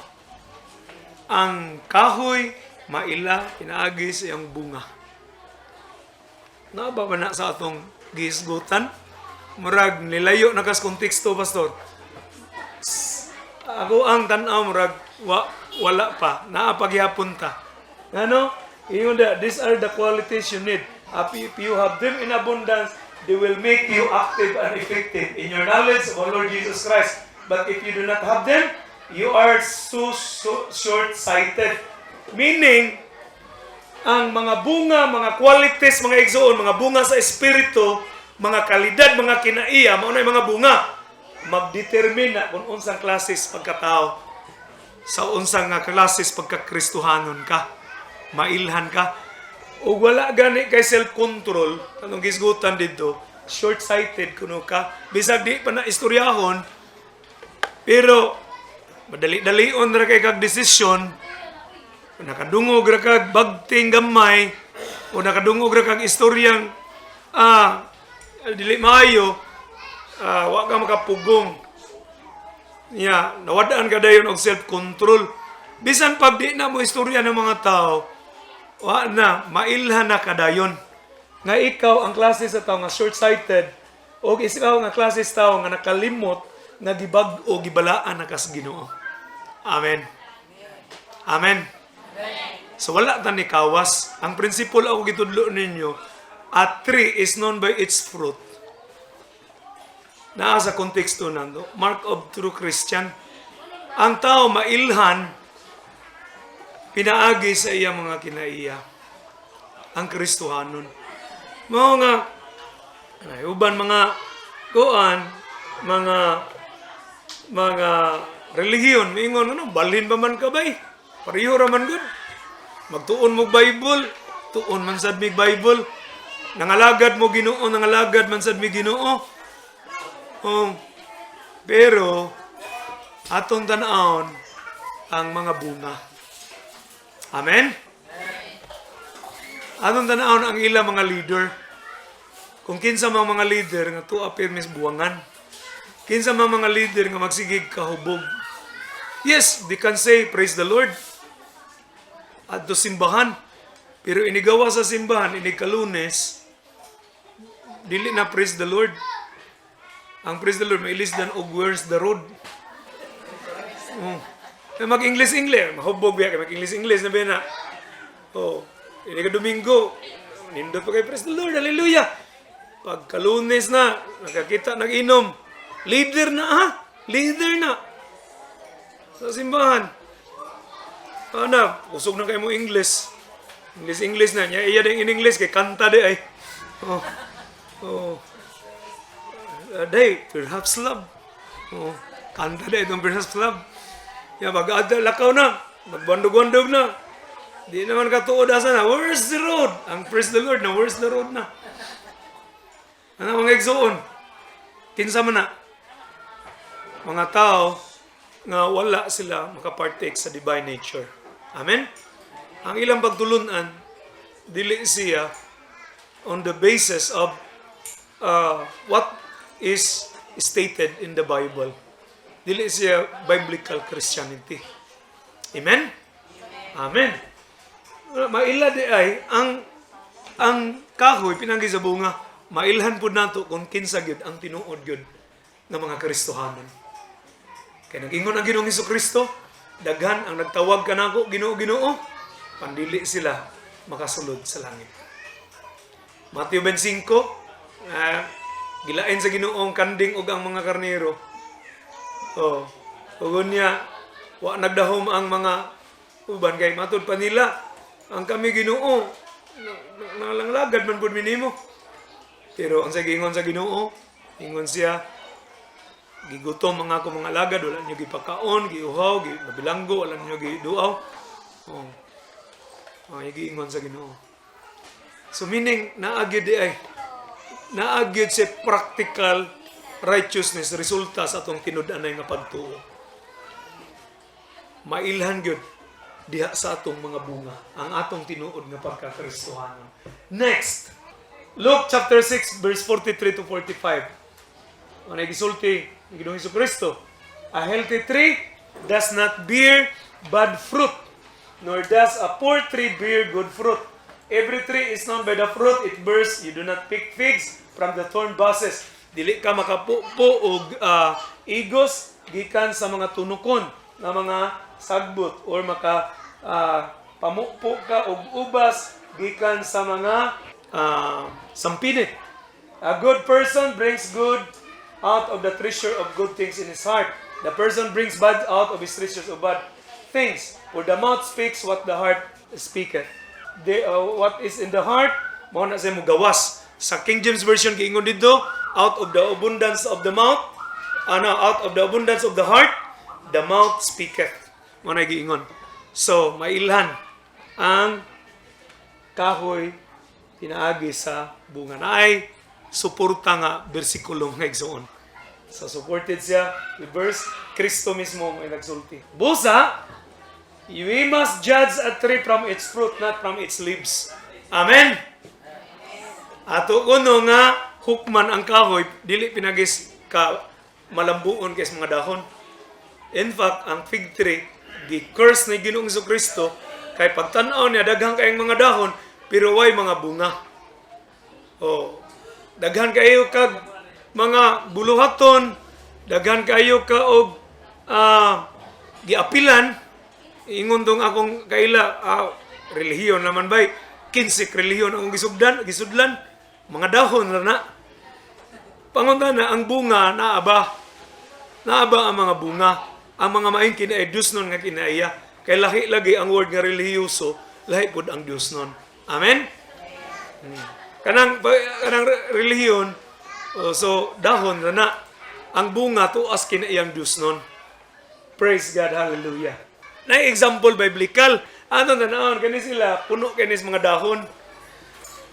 Ang kahoy, maila, pinaagi sa iyang bunga. Naaba ba na sa atong gisgutan? Murag, nilayo na kas konteksto, Pastor. Ako ang tanaw, murag, wala pa. Naapagyapon ta. Ano? These are the qualities you need. If you have them in abundance, they will make you active and effective in your knowledge of our Lord Jesus Christ. But if you do not have them, you are so short-sighted. Meaning, ang mga bunga, mga qualities, mga igsoon, mga bunga sa espiritu, mga kalidad, mga kinaiya, maunay mga bunga, magdetermine na kung unsang klases pagkatao, sa unsang klases pagkakristuhanon ka, mailhan ka, o wala gani kay self-control, anong gisgutan dito, short-sighted kuno ka, bisag di pa na istoryahon, pero madali-dalion ra kay kag desisyon, nakadungog ra kag bagting gamay, o nakadungog ra kag istoryang dili maayo, wa ka makapugong. Nawadaan ka dayon og self-control. Bisan pag di na mo istorya ng mga tao, wa na, mailhan na kadayon. Nga ikaw ang klase sa tao nga short-sighted, o ikaw nga klase sa tao nga nakalimot, nga gibag o gibalaan na kas Ginoo. Amen. Amen. So wala ta ni kawas. Ang principle ako gitudlo ninyo, a tree is known by its fruit. Naa sa konteksto nando, mark of true Christian. Ang tao mailhan, pinaagi sa iya mga kinaiya. Ang Kristohanon. Mga uban mga kuan, mga relihiyon, mingon balhin pa man ka bay. Pareho ra man gud. Magtuon mo Bible, tuon man sad mig Bible. Nangalagad mo Ginoo, nangalagad man sad mig Ginoo. Pero atong tan-awon ang mga bunga. Amen. Atong tan-awon ang ilang mga leader. Kung kinsa mga leader nga tuwa pirmis buwangan. Kinsa mga leader nga magsigig kahubog. Yes, they can say praise the Lord. adto simbahan. Pero inigawa sa simbahan, ini Kalunes, dili na praise the Lord. Ang praise the Lord, may ilisdan og where's the road. Oh. Mag-English, mahubog biya, mag-English na biya na. Oh, ini ka Domingo, nindot pa kay praise the Lord, hallelujah. Pag Kalunes na, nakakita, nag-inom, leader na sa simbahan. Usog na kayo mo English na niya. Iya din in English kay kanta di ay. Day, perhaps love. Kanta di itong perhaps love. Ya, pag-ada lakaw na, magbandog-bandog na. Di naman katuod asa na, where's the road? Ang praise the Lord na, where's the road na? Ano mga igsoon? Kinsa man na? Mga tao nga wala sila makapartake sa divine nature. Amen? Ang ilang pagtulunan, dili siya on the basis of what is stated in the Bible. Dili siya biblical Christianity. Amen? Amen. Maila di ay, ang kahoy, pinanggi sa bunga, mailhan po nato kung kinsa gyud ang tinuod gyud ng mga Kristohanon. Kaya nag-ingon ang Ginoong Hesukristo, daghan ang nagtawag kanako Ginoo, pandili sila makasulod sa langit. Mateo 25, gilain sa Ginoong kanding ug ang mga karnero. Ugon niya, wa nagdahom ang mga uban kay matud pa nila, ang kami Ginoo, nalanglagad man pud minimo. Pero ang sa gingon sa Ginoo, ingon siya, gigutom mga ako mga lagad, wala nyo gipakaon, giuhaw, mabilanggo, wala nyo giduaw. Giingon sa Ginoo. So meaning, naagid si practical righteousness, resulta sa atong tinud-anay nga pagtuo. Mailhan gyud diha sa atong mga bunga, ang atong tinuod nga pagka-Kristohanon. Next, Luke chapter 6, verse 43 to 45. Ang nagisulti ng Ginoong Hesukristo, a healthy tree does not bear bad fruit, nor does a poor tree bear good fruit. Every tree is known by the fruit it bears. You do not pick figs from the thorn bushes. Dili ka makapupo og igos gikan sa mga tunukon na mga sagbot, or pamupo ka og ubas gikan sa mga sampinit. A good person brings good out of the treasure of good things in his heart. The person brings bad out of his treasures of bad things. For the mouth speaks what the heart speaketh. What is in the heart, mao na siya mugawas. Sa King James Version, giingon dito, out of the abundance of the mouth, out of the abundance of the heart, the mouth speaketh. Mao na giingon. So, mailhan ang kahoy pinaagi sa bunga. Naay suporta nga bersikulo nga igsoon. So, supported siya with verse, Kristo mismo ay nagsulti. Busa, we must judge a tree from its fruit, not from its leaves. Amen? Ato kuno nga, hukman ang kahoy, dili pinagis ka malambuon kaysa mga dahon. In fact, ang fig tree, gi-curse ni Ginoong Hesukristo, kay pagtanaw niya, daghang kayong mga dahon, pero way mga bunga. Daghan kayo kag mga buluhaton, daghan kayo ka og giapilan. Ingon dong akong kaila, relihiyon naman bay, 15 relihiyon akong gisudlan, mga dahon na. Pangunta na, ang bunga, naaba ang mga bunga. Ang mga maing kinaay Diyos nun nga kinaiya. Kay lahi-lagi ang word nga relihiyoso, lahi pod ang Diyos nun. Amen? Kanang relihiyon, so dahon na. Ang bunga, tuas kinaiyang Diyos nun. Praise God, hallelujah. Na example biblical, ano na naon, kani sila, puno kani mga dahon.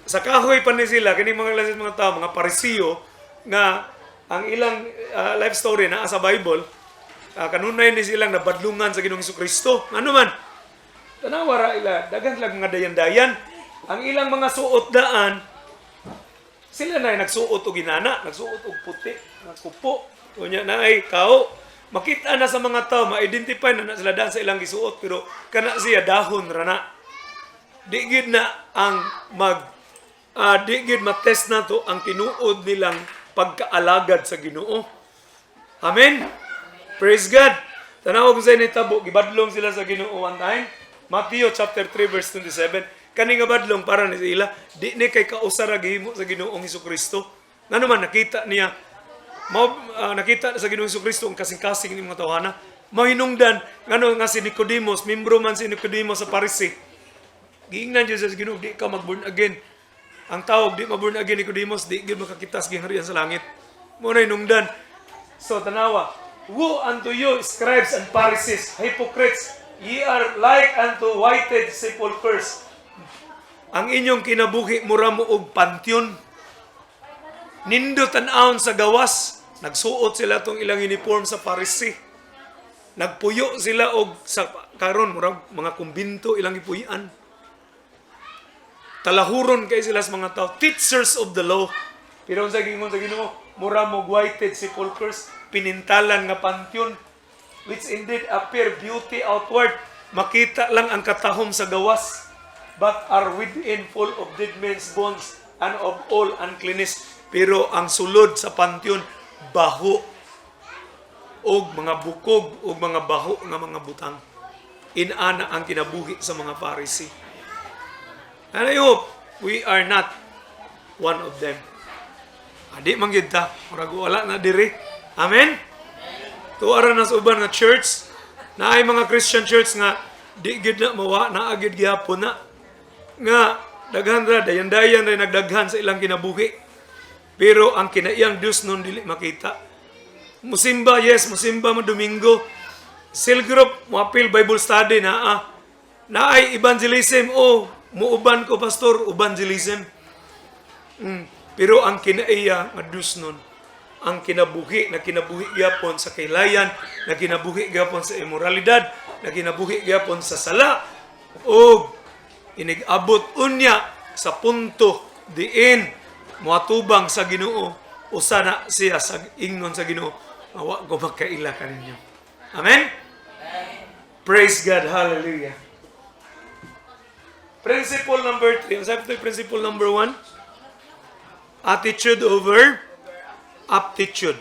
Sa kahoy pa ni sila, kani mga lasit mga tao, mga parisiyo, nga ang ilang life story na sa Bible, kanunay ni silang nabadlungan sa Ginoong Hesukristo. Ano man, tanawara ila, dagan lang mga dayan-dayan. Ang ilang mga suot daan, sila na nagsuot o ginana, nagsuot o puti, nagkupo, o niya na ay kao. Makita na sa mga tao, ma-identify na sila daan sa ilang gisuot, pero kana siya dahon rana. di gid na ang di gid matest nato ang tinuod nilang pagkaalagad sa Ginoo. Amen. Praise God. Tanaw ko sa initabo, gibadlong sila sa Ginoo one time. Matthew chapter 3 verse 27. Kani nga badlong para ni sila, di ni kay kausara gihimo sa Ginoong Hesukristo. Ngano man nakita niya nakita sa Ginoong Hesukristo ang kasing-kasing ni mga tawhana. Mahinungdan ngano nga si Nicodemos, membro man si Nicodemos sa Parisi. Giingnan Diyo sa Ginoo, di ka mag-born again. Ang tawag di ma-born again Nicodemos, di gyud makakita sa gingharian sa langit. Mo na hinungdan. So tanawa, woe unto you, scribes and Pharisees, hypocrites, ye are like unto whited sepulchres. Ang inyong kinabuhi mura mo og pantyon. Nindo tan-awon sa gawas, nagsuot sila tong ilang uniform sa Pharisee. Nagpuyo sila og sa karon murag mga kumbinto ilang ipuy-an. Talahuron kay sila sa mga tao, teachers of the law. Pero sa gingon sa Ginoo, mura mo whited sepulchres, pinintalan nga pantyon, which indeed appear beauty outward, makita lang ang katahom sa gawas, but are within full of dead men's bones and of all uncleanness. Pero ang sulod sa pantyon, baho, og mga bukog, og mga baho nga mga butang. Inana ang kinabuhi sa mga Pharisee. And I hope we are not one of them. Adi mangyud ta, murag wala na diri. Amen. Tuara na sa uban nga church, na ay mga Christian church nga di gid na mawa na agid gihapon na nga daghan ra dayan-dayan ray nagdaghan sa ilang kinabuhi. Pero ang kinaiyang Dios nun dili makita. Musimba, yes, musimba mo Domingo. Cell group, muapil Bible study na ay evangelism, muuban ko pastor, evangelism. Pero ang kinaiya nga Dios nun, ang kinabuhi na kinabuhi gyapon sa kailayan, na kinabuhi gyapon sa immoralidad, na kinabuhi gyapon sa sala, o inigabot unya sa punto diin muatubang sa Ginoo, usa na siya sa ingnon sa Ginoo, awa ko magkaila kaninyo. Amen? Praise God. Hallelujah. Principle number 3. Sabi ito principle number 1. Attitude over aptitude.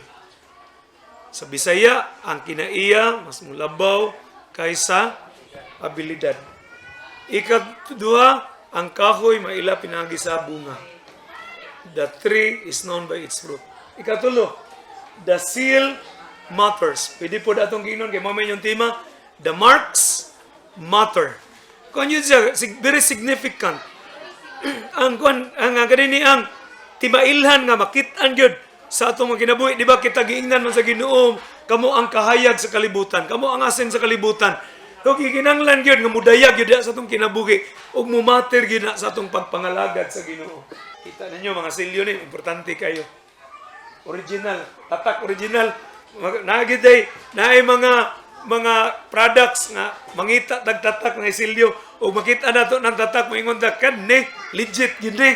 Sa Bisaya, ang kinaiya mas mulabaw kaysa abilidad. Ikadua, ang kahoy maila pinagi sa bunga. The tree is known by its fruit. Ikatulo, the seal matters. Pwede po datong ginon kay mamay yung tema, the marks matter. Kung yun siya, very significant. ang ganini ang timailhan nga makitaan yun sa atong mga kinabuhi. Di ba kita giingnan man sa Ginoo, kamo ang kahayag sa kalibutan, kamo ang asin sa kalibutan. Kung giginanglan yun, nga mudayag yun sa atong kinabuhi, o mumater yun sa atong pagpangalagad sa Ginoo. Kita ninyo mga silyo ni, importante kayo. Original, tatak original. Nagiday, naay mga products nga mangita tagtatak na silyo o makita nato ng tatak moingon ta kan ni legit gid ni.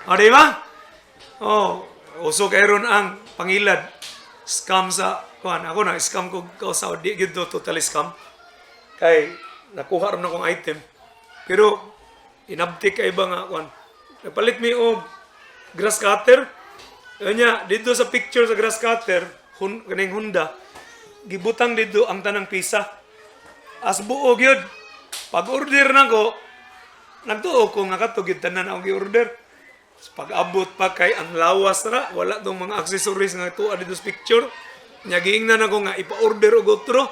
O di ba? Uso kayron ang pangilad. Scam sa kuan. Ako na scam ko sa di gid totally scam. Kay nakuha ron akong item. Pero inabtik kay ba nga kuan. Napalit mi og grass cutter. Nya dito sa picture sa grass cutter, kaning Honda, gibutang dito ang tanang pisa. As buog yun. Pag-order na ko, nagtuo ko nga katugid tanan ang gi-order. Pag-abot pa kay ang lawas ra, wala tong mga accessories nga tuwa dito sa picture. Nya giingnan ako nga ipa-order og otro.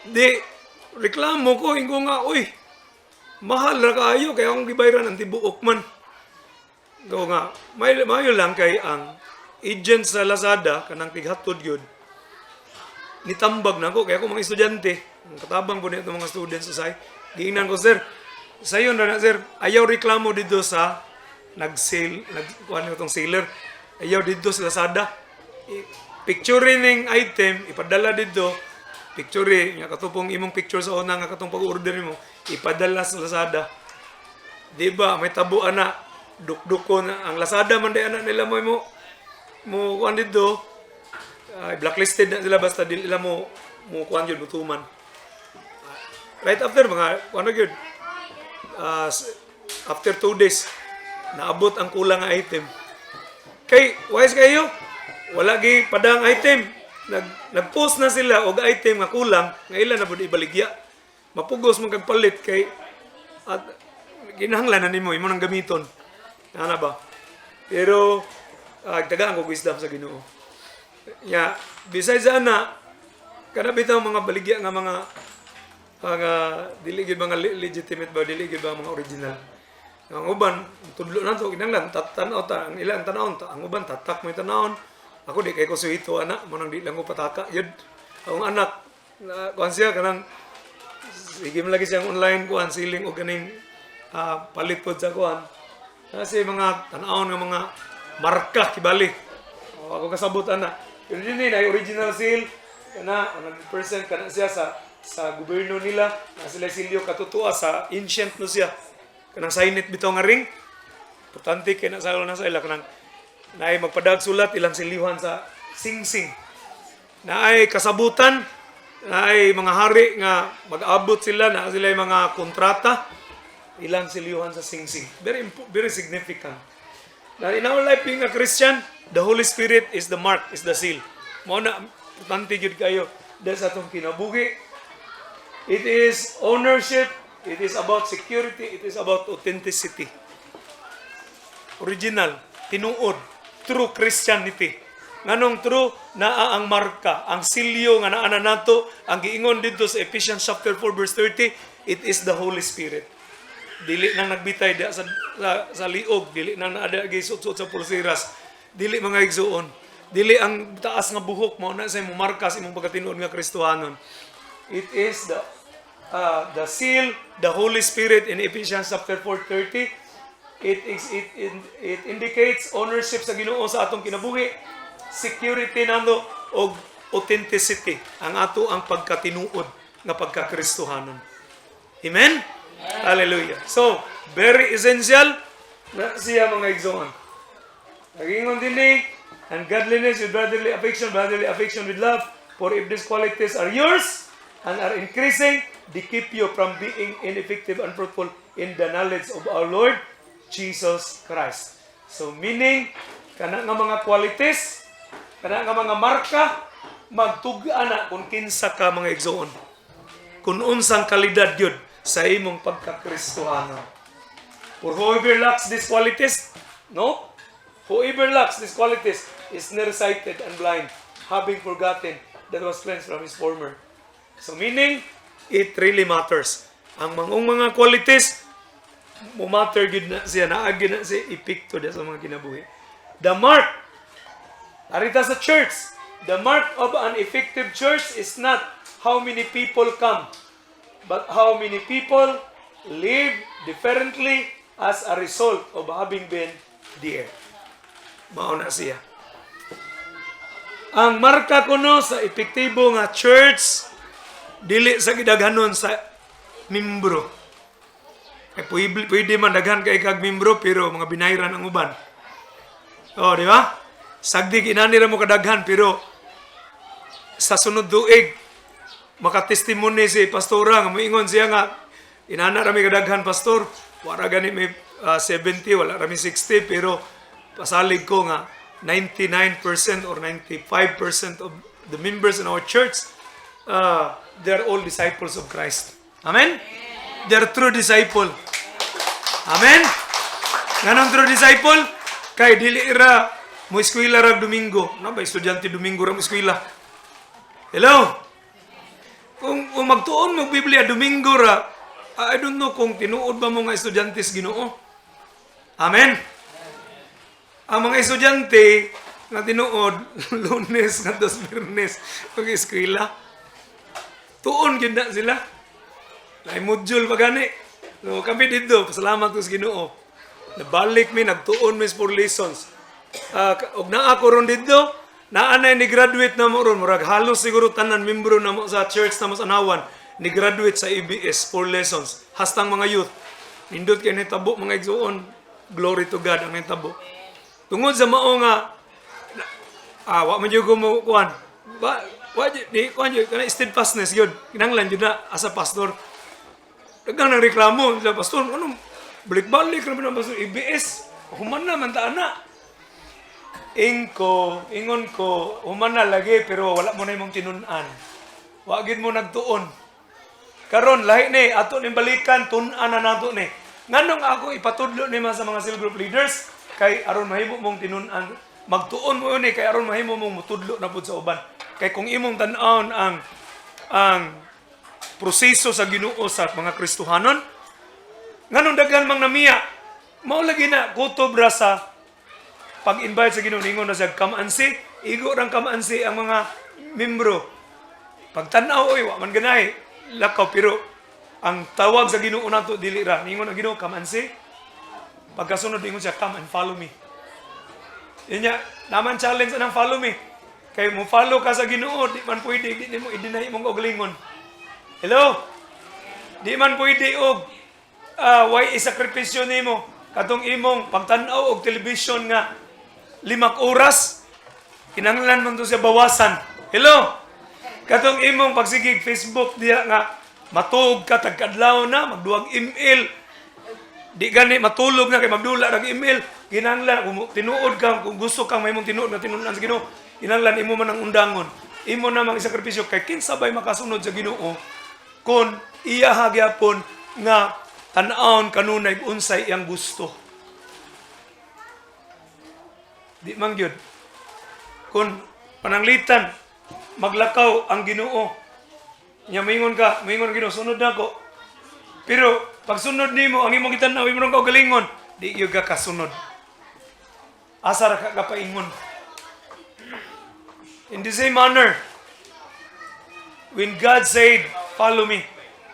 Di reklamo ko ingo nga, uy, mahal ra kaayo kay akong gibayran ang tibuok man. Go nga, mayo lang kay ang agent sa Lazada kanang tighatod gyud. Nitambag na ko kaya ako mga estudyante, katabang po nito mga students usay. Giingnan ko, sir, sayon na sir, ayaw reklamo dito sa nag-sale, kuan itong seller. Ayaw dito sa Lazada. Picture ning item ipadala dito. Picture nga katupong imong picture sa una nga katong pag-order mo, ipadala sa Lazada. Di ba may tabuan na dukdukon ang Lazada man day anak nila mo kuan dito. Blacklisted na sila basta dili nila mo kuan gyud mutuman. Right after mga kuan gyud after 2 days, naabot ang kulang nga item. Kay, wise kayo, wala gi padang item. Nag-post na sila og item nga kulang, nga ilan na bud ibaligya. Mapugos mong kagpalit kay at ginahanglan na nimo imo nang gamiton. Ana ba? Pero tagaan ko wisdom sa Ginoo. Ya, besides ana, kada bitaw mga baligya nga mga dili gid mga legitimate ba, dili gid ba mga original. Ang uban tudlo na to kinahanglan tan-aw ta, ang ilang tan-aw ta, ang uban tatak mo tan-aon. Ako di kay ko suhito anak, manang di lang ko pataka yun. Ang anak kuan siya kanang sige man lagi siyang online kuan siling o ganing palit pod sa kuan. Kasi mga tan-aon nga mga marka kibali. Ako kasabot ana. Pero din ay original seal kana 100% kana siya sa gobyerno nila. Na sila silyo katutua sa ancient no siya. Kanang signed bitaw nga ring. Importante kay na sa ila kanang naay magpadag sulat ilang silihan sa singsing. Naay kasabutan, naay mga hari nga mag-abot sila na sila mga kontrata ilang silihan sa singsing. Very significant. Now in our life being a Christian, the Holy Spirit is the mark, is the seal. Mao na importante gyud kayo dahil sa atong kinabuhi. It is ownership, it is about security, it is about authenticity. Original, tinuod, true Christianity. Nganong true naa ang marka, ang silyo nga naa na nato, ang giingon dito sa Ephesians chapter 4 verse 30, it is the Holy Spirit. Dili nang nagbitay da sa liog, dili nang naada gisut-sut sa pulsiras, dili mga igsuon, dili ang taas nga buhok mo na sa imong marka sa imong pagkatinuod nga Kristohanon. It is the seal, the Holy Spirit in Ephesians chapter 4:30. It indicates ownership sa Ginoo sa atong kinabuhi, security nando og authenticity ang ato ang pagkatinuod nga pagkakristohanon. Amen? Hallelujah. So, very essential na siya mga igsoon. Nagingon din ni, and godliness with brotherly affection with love, for if these qualities are yours and are increasing, they keep you from being ineffective and fruitful in the knowledge of our Lord Jesus Christ. So meaning, kana nga mga qualities, kana nga mga marka, magtugaan na kung kinsa ka mga igsoon. Kung unsang kalidad yun sa imong pagkakristohanon. For whoever lacks these qualities, no? Whoever lacks these qualities is nearsighted and blind, having forgotten that was cleansed from his former. So meaning, it really matters. Ang mga qualities, matter gid na siya, naagid na siya epekto sa mga kinabuhi. The mark, arita sa church, the mark of an effective church is not how many people come, but how many people live differently as a result of having been there. Mao na siya. Ang marka kuno sa epektibo nga church, dili sa gidaghanon sa membro. Pwede man daghan kay kag membro pero mga binayran ang uban. Oh, di ba? Sagdi inani ra mo kadaghan pero sa sunod tuig makatestimony si pastora nga moingon siya nga inana ra mi kadaghan pastor, wala gani may 70, wala ra mi 60 pero pasalig ko nga 99% or 95% of the members in our church they're all disciples of Christ. Amen? They're true disciple. Amen? Ganong true disciple? Kay dili ra mo eskwela ra Domingo. Na ba estudyante Domingo ra mo eskwela? Hello? Kung magtuon mo Biblia Domingo ra, I don't know kung tinuod ba mo nga estudyante sa Ginoo. Amen? Ang mga estudyante nga tinuod Lunes ngadto Biyernes pag eskwela. Tuon gyud na sila. Nay module pa gani. No, kami dito, pasalamat ko sa Ginoo. Nabalik mi, nagtuon mi for lessons. Og naa ko ron dito, naa na ni graduate na mo ron, murag halos siguro tanan membro na mo sa church na mo sa Anawan, ni graduate sa EBS for lessons. Hastang mga youth. Nindot kay nitabo mga igsoon. Glory to God ang nitabo. Tungod sa mao nga wa man jud ko mo kuan. Wa di kuan jud kana steadfastness jud. Kinahanglan jud na as a pastor. Dagang nang reklamo sa pastor, ano balik-balik ra man pastor EBS. Human na man ta ana. Ingon ko, human na lagi pero wala mo na imong tinun-an. Wa gid mo nagtuon. Karon lahi ni ato ning balikan tun-an na nato ni. Nganong ako ipatudlo ni sa mga cell group leaders kay aron mahimo mong tinun-an, magtuon mo ni kay aron mahimo mong mutudlo na pud sa uban. Kay kung imong tan-awon ang proseso sa Ginoo sa mga Kristohanon, nganong daghan mang namiya, mao lagi na kutob ra sa pag-invite sa Ginoo ningon na sa kamansi, igo rang kamansi ang mga membro. Pagtan-aw oy wa man ganay lakaw pero ang tawag sa Ginoo nato dili ra ningon ang Ginoo kamansi. Pagkasunod ningon siya come and follow me. Inya naman challenge anang follow me. Kay mo follow ka sa Ginoo, di man pwede di nimo i-deny imong oglingon. Hello? Di man pwede og why isakripisyo nimo katong imong pagtan-aw og television nga 5 oras kinahanglan man to siya bawasan. Hello? Katong imong pagsigig Facebook diya nga matuog ka tagkadlaw na magduwag email. Di gani matulog na kay magdula rag email. Kinahanglan kung tinuod ka kung gusto kang mahimong tinuod na tinuod sa Ginoo, kinahanglan imo man ang undangon. Imo na mang isakripisyo kay kinsa bay makasunod sa Ginoo kun iya hagyapon nga tan-awon kanunay unsay iyang gusto. Di man gyud. Kun pananglitan maglakaw ang Ginoo. Nya mingon Ginoo sunod nako. Pero pag sunod nimo ang imong gitan-aw imo ka galingon, di gyud ka kasunod. Asa ra ka kapaingon. In the same manner, when God said, follow me,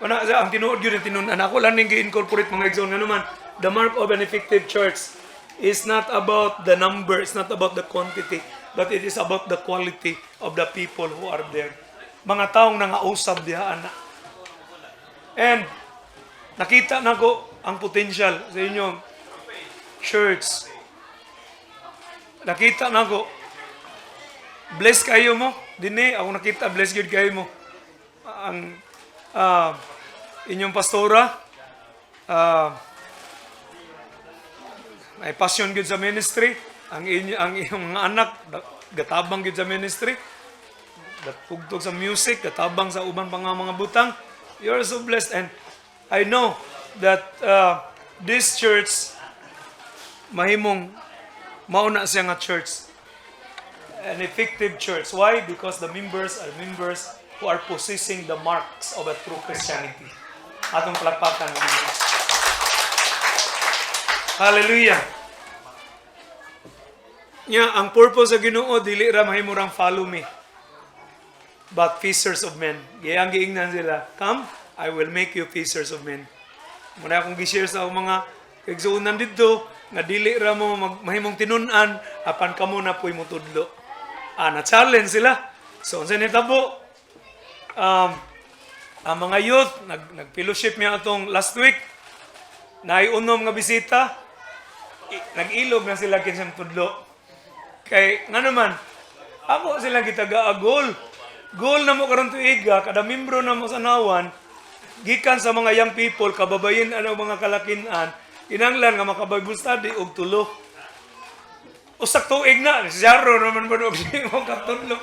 ang tinuod yun, tinunan ako lang ning gi-incorporate mga exon nga naman, the mark of an effective church is not about the number, it's not about the quantity, but it is about the quality of the people who are there. Mga taong nangausab diha ana. And nakita nako ang potential sa inyong church. Nakita nako bless kayo mo. Dinhi ako nakita bless gyud kayo mo. Ang inyong pastora may passion gyud sa ministry. Ang inyong mga anak gatabang gyud sa ministry. Gatugtog sa music, gatabang sa uban pa nga mga butang. You are so blessed and I know that this church mahimong mauna siya nga church. An effective church. Why? Because the members are members who are possessing the marks of a true Christianity. Atong palakpakan ng Diyos. Hallelujah. Nya ang purpose sa Ginoo dili ra mahimurang follow me, but fishers of men. Gayang giingnan sila, come, I will make you fishers of men. Muna akong gi-share sa mga kaigsuunan dito nga dili ra mo mahimong tinun-an apan kamo na puy mo tudlo. Na-challenge sila. So, unsa nitabo? Ang mga youth, nag-fellowship niya atong last week. Naiunom nga bisita. Nag-ilog na sila kinsang tudlo. Kay, nga naman, ako sila gitaga-agol. Goal na mo karon tuiga, kada membro na mo sa nawan, gikan sa mga young people, kababayin ano mga kalakinan, kinanglan nga maka-Bible study og tulo. Usak tuig na, siyaro naman ba og di mo katudlo.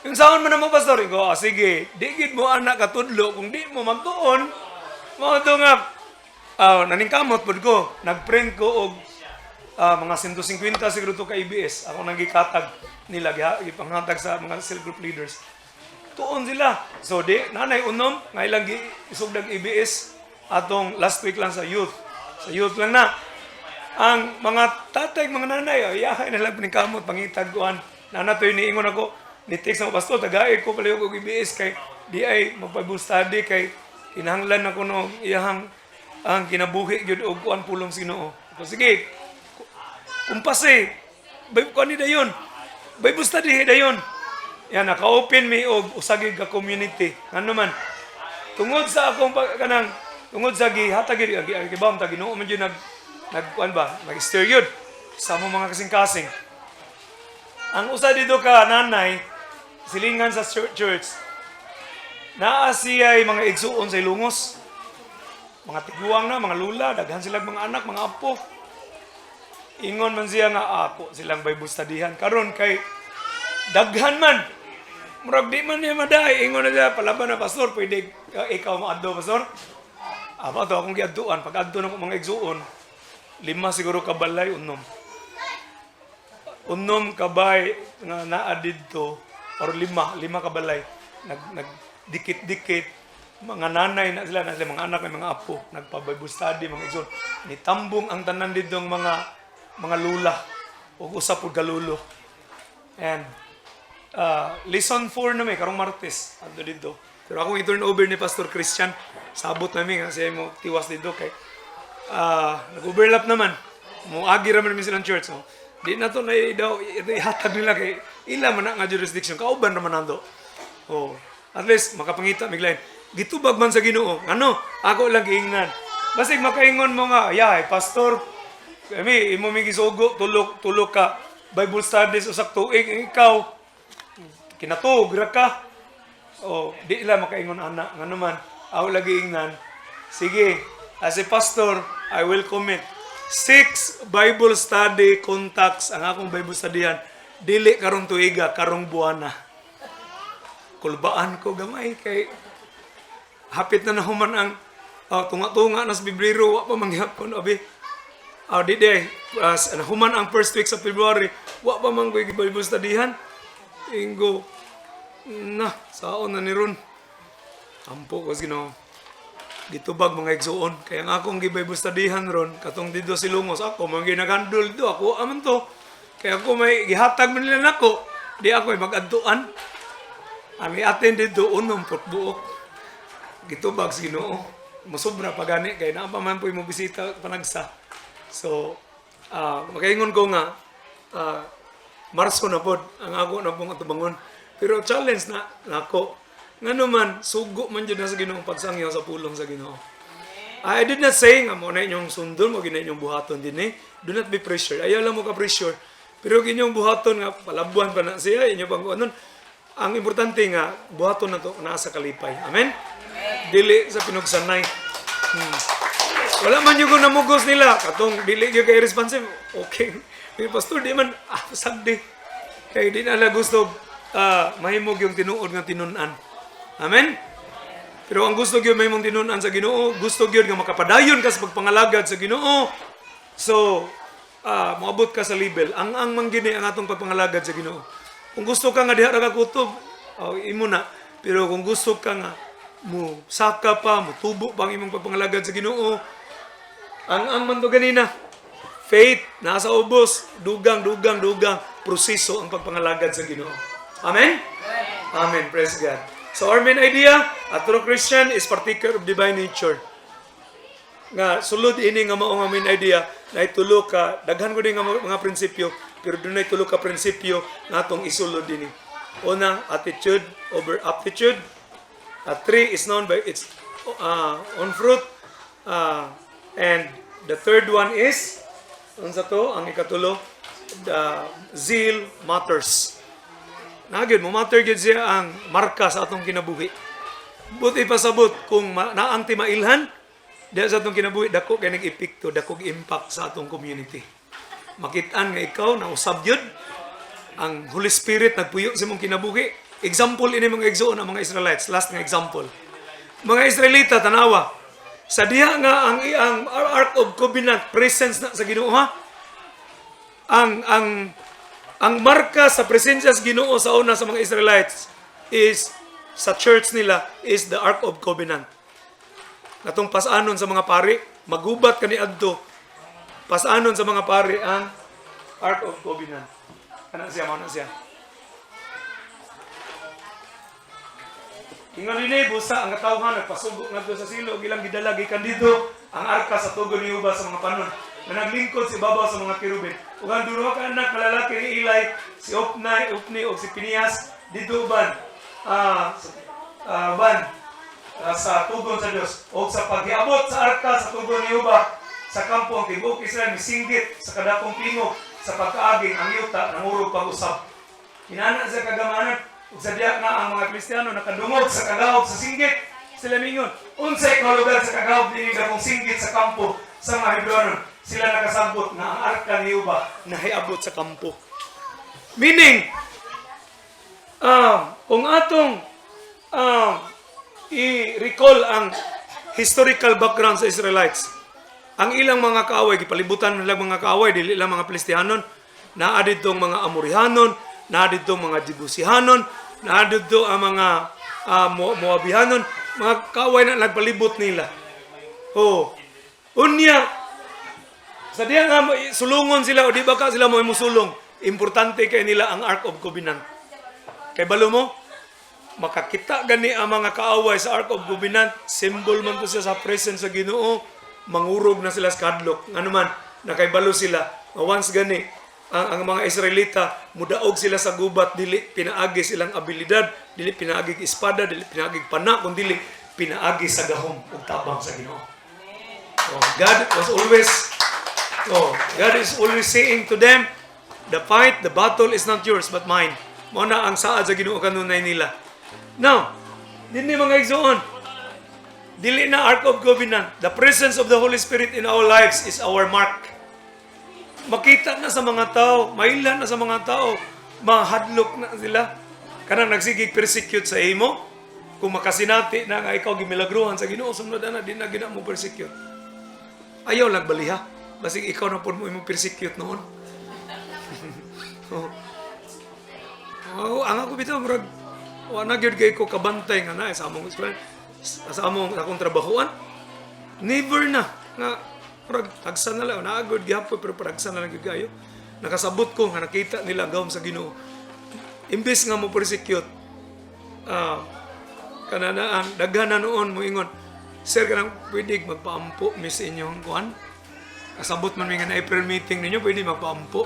Yung saan mo naman pastor, ko, sige, di gid mo anak katudlo, kung di mo magtuon, mo ito nga, naningkamot po ko, nag-print ko og mga 150 siguro to ka EBS, ako nang gikatag nila, ipanghatag sa mga cell group leaders. Tuon sila. So, di, nanay unom, nga ilang isugdag EBS, atong last week lang sa youth. Sa youth lang na. Ang mga tatay, mga nanay, yahay na lang paningkamot, pangitagkuhan. Nanatoy niingon ako, ni-text ng pastor, tagay ko pala yung EBS kay di ay mag-Bible study kay kinahanglan ako no iyahang ang kinabuhi gyud og kuan pulong Ginoo. So, sige, kumpase, kuan ni dayon. Bible study dayon. Yan, naka-open me og usagig ka community. Ano man, tungod sa akong kanang, tungod sa gihatag gyud, gibam ta Ginoo man gyud nagkuan ba, mag-steer yun sa mga kasing-kasing. Ang usa dito ka nanay, silingan sa church, naa siya mga igsuon sa ilungos. mga tiguang na, mga lula, daghan silang mga anak, mga apo. Ingon man siya nga ako silang Bible studyhan. Karon kay daghan man. Murag di man niya maday. Ingon na siya, palaban na pastor, pwede ikaw maadto pastor. Aba to akong giadtuan. Pag adto na ko mga igsuon, 5 siguro ka balay, unom. Unom kabay nga naa didto or 5 ka balay. Nagdikit-dikit. Mga nanay na sila mga anak, mga apo, nagpa-Bible study, mga igsoon. Nitambong ang tanan didtong mga lula o usap og galulo. And lesson 4 na may karong Martes adto dito. Pero akong i-turn over ni Pastor Christian. Sabot namin kasi mo tiwas dito kay nag-overlap naman. Muagi ra man mi silang church. No? Di na to na daw ihatag nila kay ila man nga jurisdiction. Kauban naman nando. Oh, at least makapangita miglain. Gitubag man sa Ginoo. Ano? Ako lang giingnan. Basig makaingon mo nga, yay, pastor, kami, imo may gisugo, tulog ka, Bible studies, usak tuig, ikaw, kinatug, ka. O, di lang makaingon anak. Nga naman, ako lagi ingnan. Sige, as a pastor, I will commit 6 Bible study contacts ang akong Bible studyhan. Dili karong tuiga, karong buwana. Kulbaan ko gamay kay hapit na nahuman ang tunga-tunga nas Bibrero wa pa mangyapon abi. Di day nahuman ang first week sa February wa pa man koy Bible studyhan. Ingo na saon na ni ron. Ampo ko Ginoo. Gitubag mga igsuon kaya nga akong Bible studyhan ron katong didto silungos ako man ginagandol do ako aman to. Kaya ako may gihatag man nila nako. Di ako mag-adtuan. Ami attend didto unom put buok. Gitubag sa Ginoo. Musobra pa gani kay naa pa man po mo bisita panagsa. So, makaingon ko nga Marso na pod ang ako na pong atubangon. Pero challenge na nako. Ngano man sugo man jud na sa Ginoo pagsangyaw sa pulong sa Ginoo. I did not say nga mo na inyong sundon mo gina inyong buhaton dinhi. Do not be pressured. Ayaw lang mo ka pressure. Pero inyong buhaton nga palabuan pa na siya inyo pang anon. Ang importante nga buhaton na to naa sa kalipay. Amen. Dili sa pinugsanay. Wala man yung namugos nila. Katong dili yung kay responsive. Okay. Yung pastor, di man, sagdi. Kaya di nala gusto mahimog yung tinuod nga tinunan. Amen? Pero ang gusto yung mahimong tinunan sa Ginoo, gusto yun nga makapadayon ka sa pagpangalagad sa Ginoo. So, maabot ka sa level. Ang manggini ang atong pagpangalagad sa Ginoo. Kung gusto ka nga diha ra ka kutob, imo na. Pero kung gusto ka nga mo saka pa, mo tubo pa ang imong pagpangalagad sa Ginoo. Ang man to ganina, faith nasa ubos, dugang proseso ang pagpangalagad sa Ginoo. Amen? Amen. Praise God. So our main idea, a true Christian is partaker of divine nature. Nga sulod ini nga mao nga main idea na itulo ka daghan ko din nga mga prinsipyo, pero dunay tulo ka prinsipyo nga atong isulod dinhi. Una, attitude over aptitude. 3 is known by its own fruit. And the third one is, unsa to? Ang ikatulo, the zeal matters. Nagyod, matter gyud siya ang marka sa atong kinabuhi. Buti pasabot kung naang timailhan, diya sa atong kinabuhi, dako kay nag-epekto, dako impact sa atong community. Makitaan nga ikaw, nausab yun, ang Holy Spirit nagpuyo sa mong kinabuhi. Example ini mga igsoon ang mga Israelites. Last nga example. Mga Israelita, tanawa, sa diha nga ang Ark of Covenant presence na sa Ginoo ha. Ang marka sa presensya sa Ginoo sa una sa mga Israelites is sa church nila is the Ark of Covenant. Natong pasanon sa mga pari, magubat kani adto. Pasanon sa mga pari ang Ark of Covenant. Kana siya mao na siya. Ingon ni busa ang katawhan nagpasugo ngadto sa silog ilang gidala gikan dito ang arka sa tugon ni Uba sa mga panon na naglingkod si babaw sa mga kerubin. Ug ang duha ka anak malalaki ni Eli, si Opni ug si Pinias dito ban sa tugon sa Dios ug sa paghiabot sa arka sa tugon ni Uba sa kampo ang tibuok Israel misinggit sa kadakong pingog sa pagkaaging ang yuta nangurog pag-usab. Kinana sa kagamanan ug sa diya nga ang mga Kristiyano nakadungog sa kagahog sa singgit Sila mingon, unsay ka lugar sa kagawad dinhi dakong singgit sa kampo sa mga Hebrew. Sila nakasabot na ang arka ni Uba nahiabot sa kampo. Meaning, kung atong i-recall ang historical background sa Israelites, ang ilang mga kaaway, gipalibutan nila mga kaaway, dili lang mga Pilistihanon, naa dito mga Amorihanon, naa dito mga Jebusihanon, naa dito ang mga Moabihanon, mga kaaway na nagpalibot nila. Unya, sa diya nga sulungon sila o di ba ka sila mo musulong, importante kay nila ang Ark of Covenant. Kay balo mo, makakita gani ang mga kaaway sa Ark of Covenant, symbol man to siya sa presence sa Ginoo, mangurog na sila sa kadlok. Ano man, nakaibalo sila. Once gani, ang mga Israelita, mudaog sila sa gubat, dili pinaagi silang abilidad, dili pinaagi espada, dili pinaagi pana, kung dili pinaagi sa gahom ug tabang sa Ginoo. God is always saying to them, the fight, the battle is not yours but mine. Mao na ang saad sa Ginoo kanunay nila. Now, dinhi mga igsoon, dili na Ark of Covenant. The presence of the Holy Spirit in our lives is our mark. Makita na sa mga tao, mailan na sa mga tao, mahadlok na sila. Kanang nagsigig persecute sa imo, kung makasinati na nga ikaw gimilagruhan sa Ginoo, sunod na di na gina mo persecute. Ayaw lang baliha. Basig ikaw na po mo persecute noon. Ang ako bitaw, murag, wala gyud kay ko kabantay nga na sa among akong trabahuan. Never na nga murag tagsan na lang naagod gyapon pero tagsan na lang gyud kayo. Nakasabot ko nga nakita nila gawom sa Ginoo. Imbes nga mo persecute, kanana ang daghan na noon mo ingon, sir kanang pwede magpaampo mis inyong kuan. Kasabot man mi nga na April meeting ninyo, pwede magpaampo.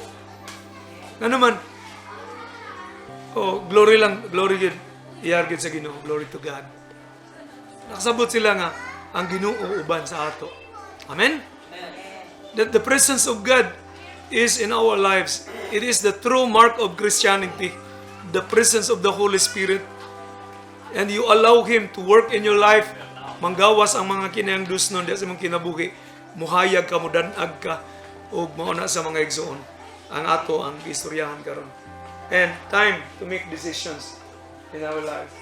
Nga naman, glory lang, glory yun. Iyargid sa Ginoo, glory to God. Nakasabot sila nga, ang Ginoo uban sa ato. Amen? That the presence of God is in our lives. It is the true mark of Christianity. The presence of the Holy Spirit. And you allow Him to work in your life. Manggawas ang mga kinayangdusnon di sa mong kinabuhi. Muhayag ka, mudanag ka, o mauna sa mga igsoon. Ang ato, ang istoryahan karon. And time to make decisions in our life.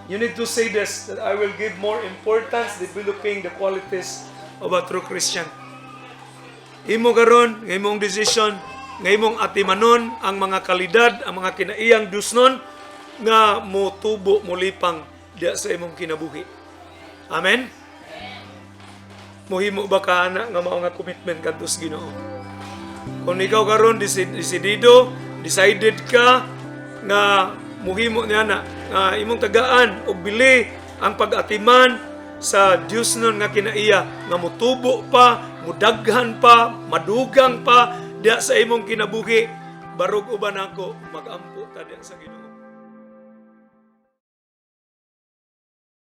You need to say this, that I will give more importance developing the qualities of a true Christian. Imo karon, ng imong decision, ng imong atimanon, ang mga kalidad, ang mga kinaiyang dusnon, nga mo tubo, mo lipang diya sa imong kinabuhi. Amen? Muhimo ba ka na nga mao nga commitment kadto sa Ginoo? Kung ikaw karon decided ka nga muhimo niya na nga imong tagaan og bili ang pag-atiman sa Dios nun nga kinaiya nga mutubo pa, mudaghan pa, madugang pa diya sa imong kinabuhi, barog uban ako magampo ta diya sa Ginoo.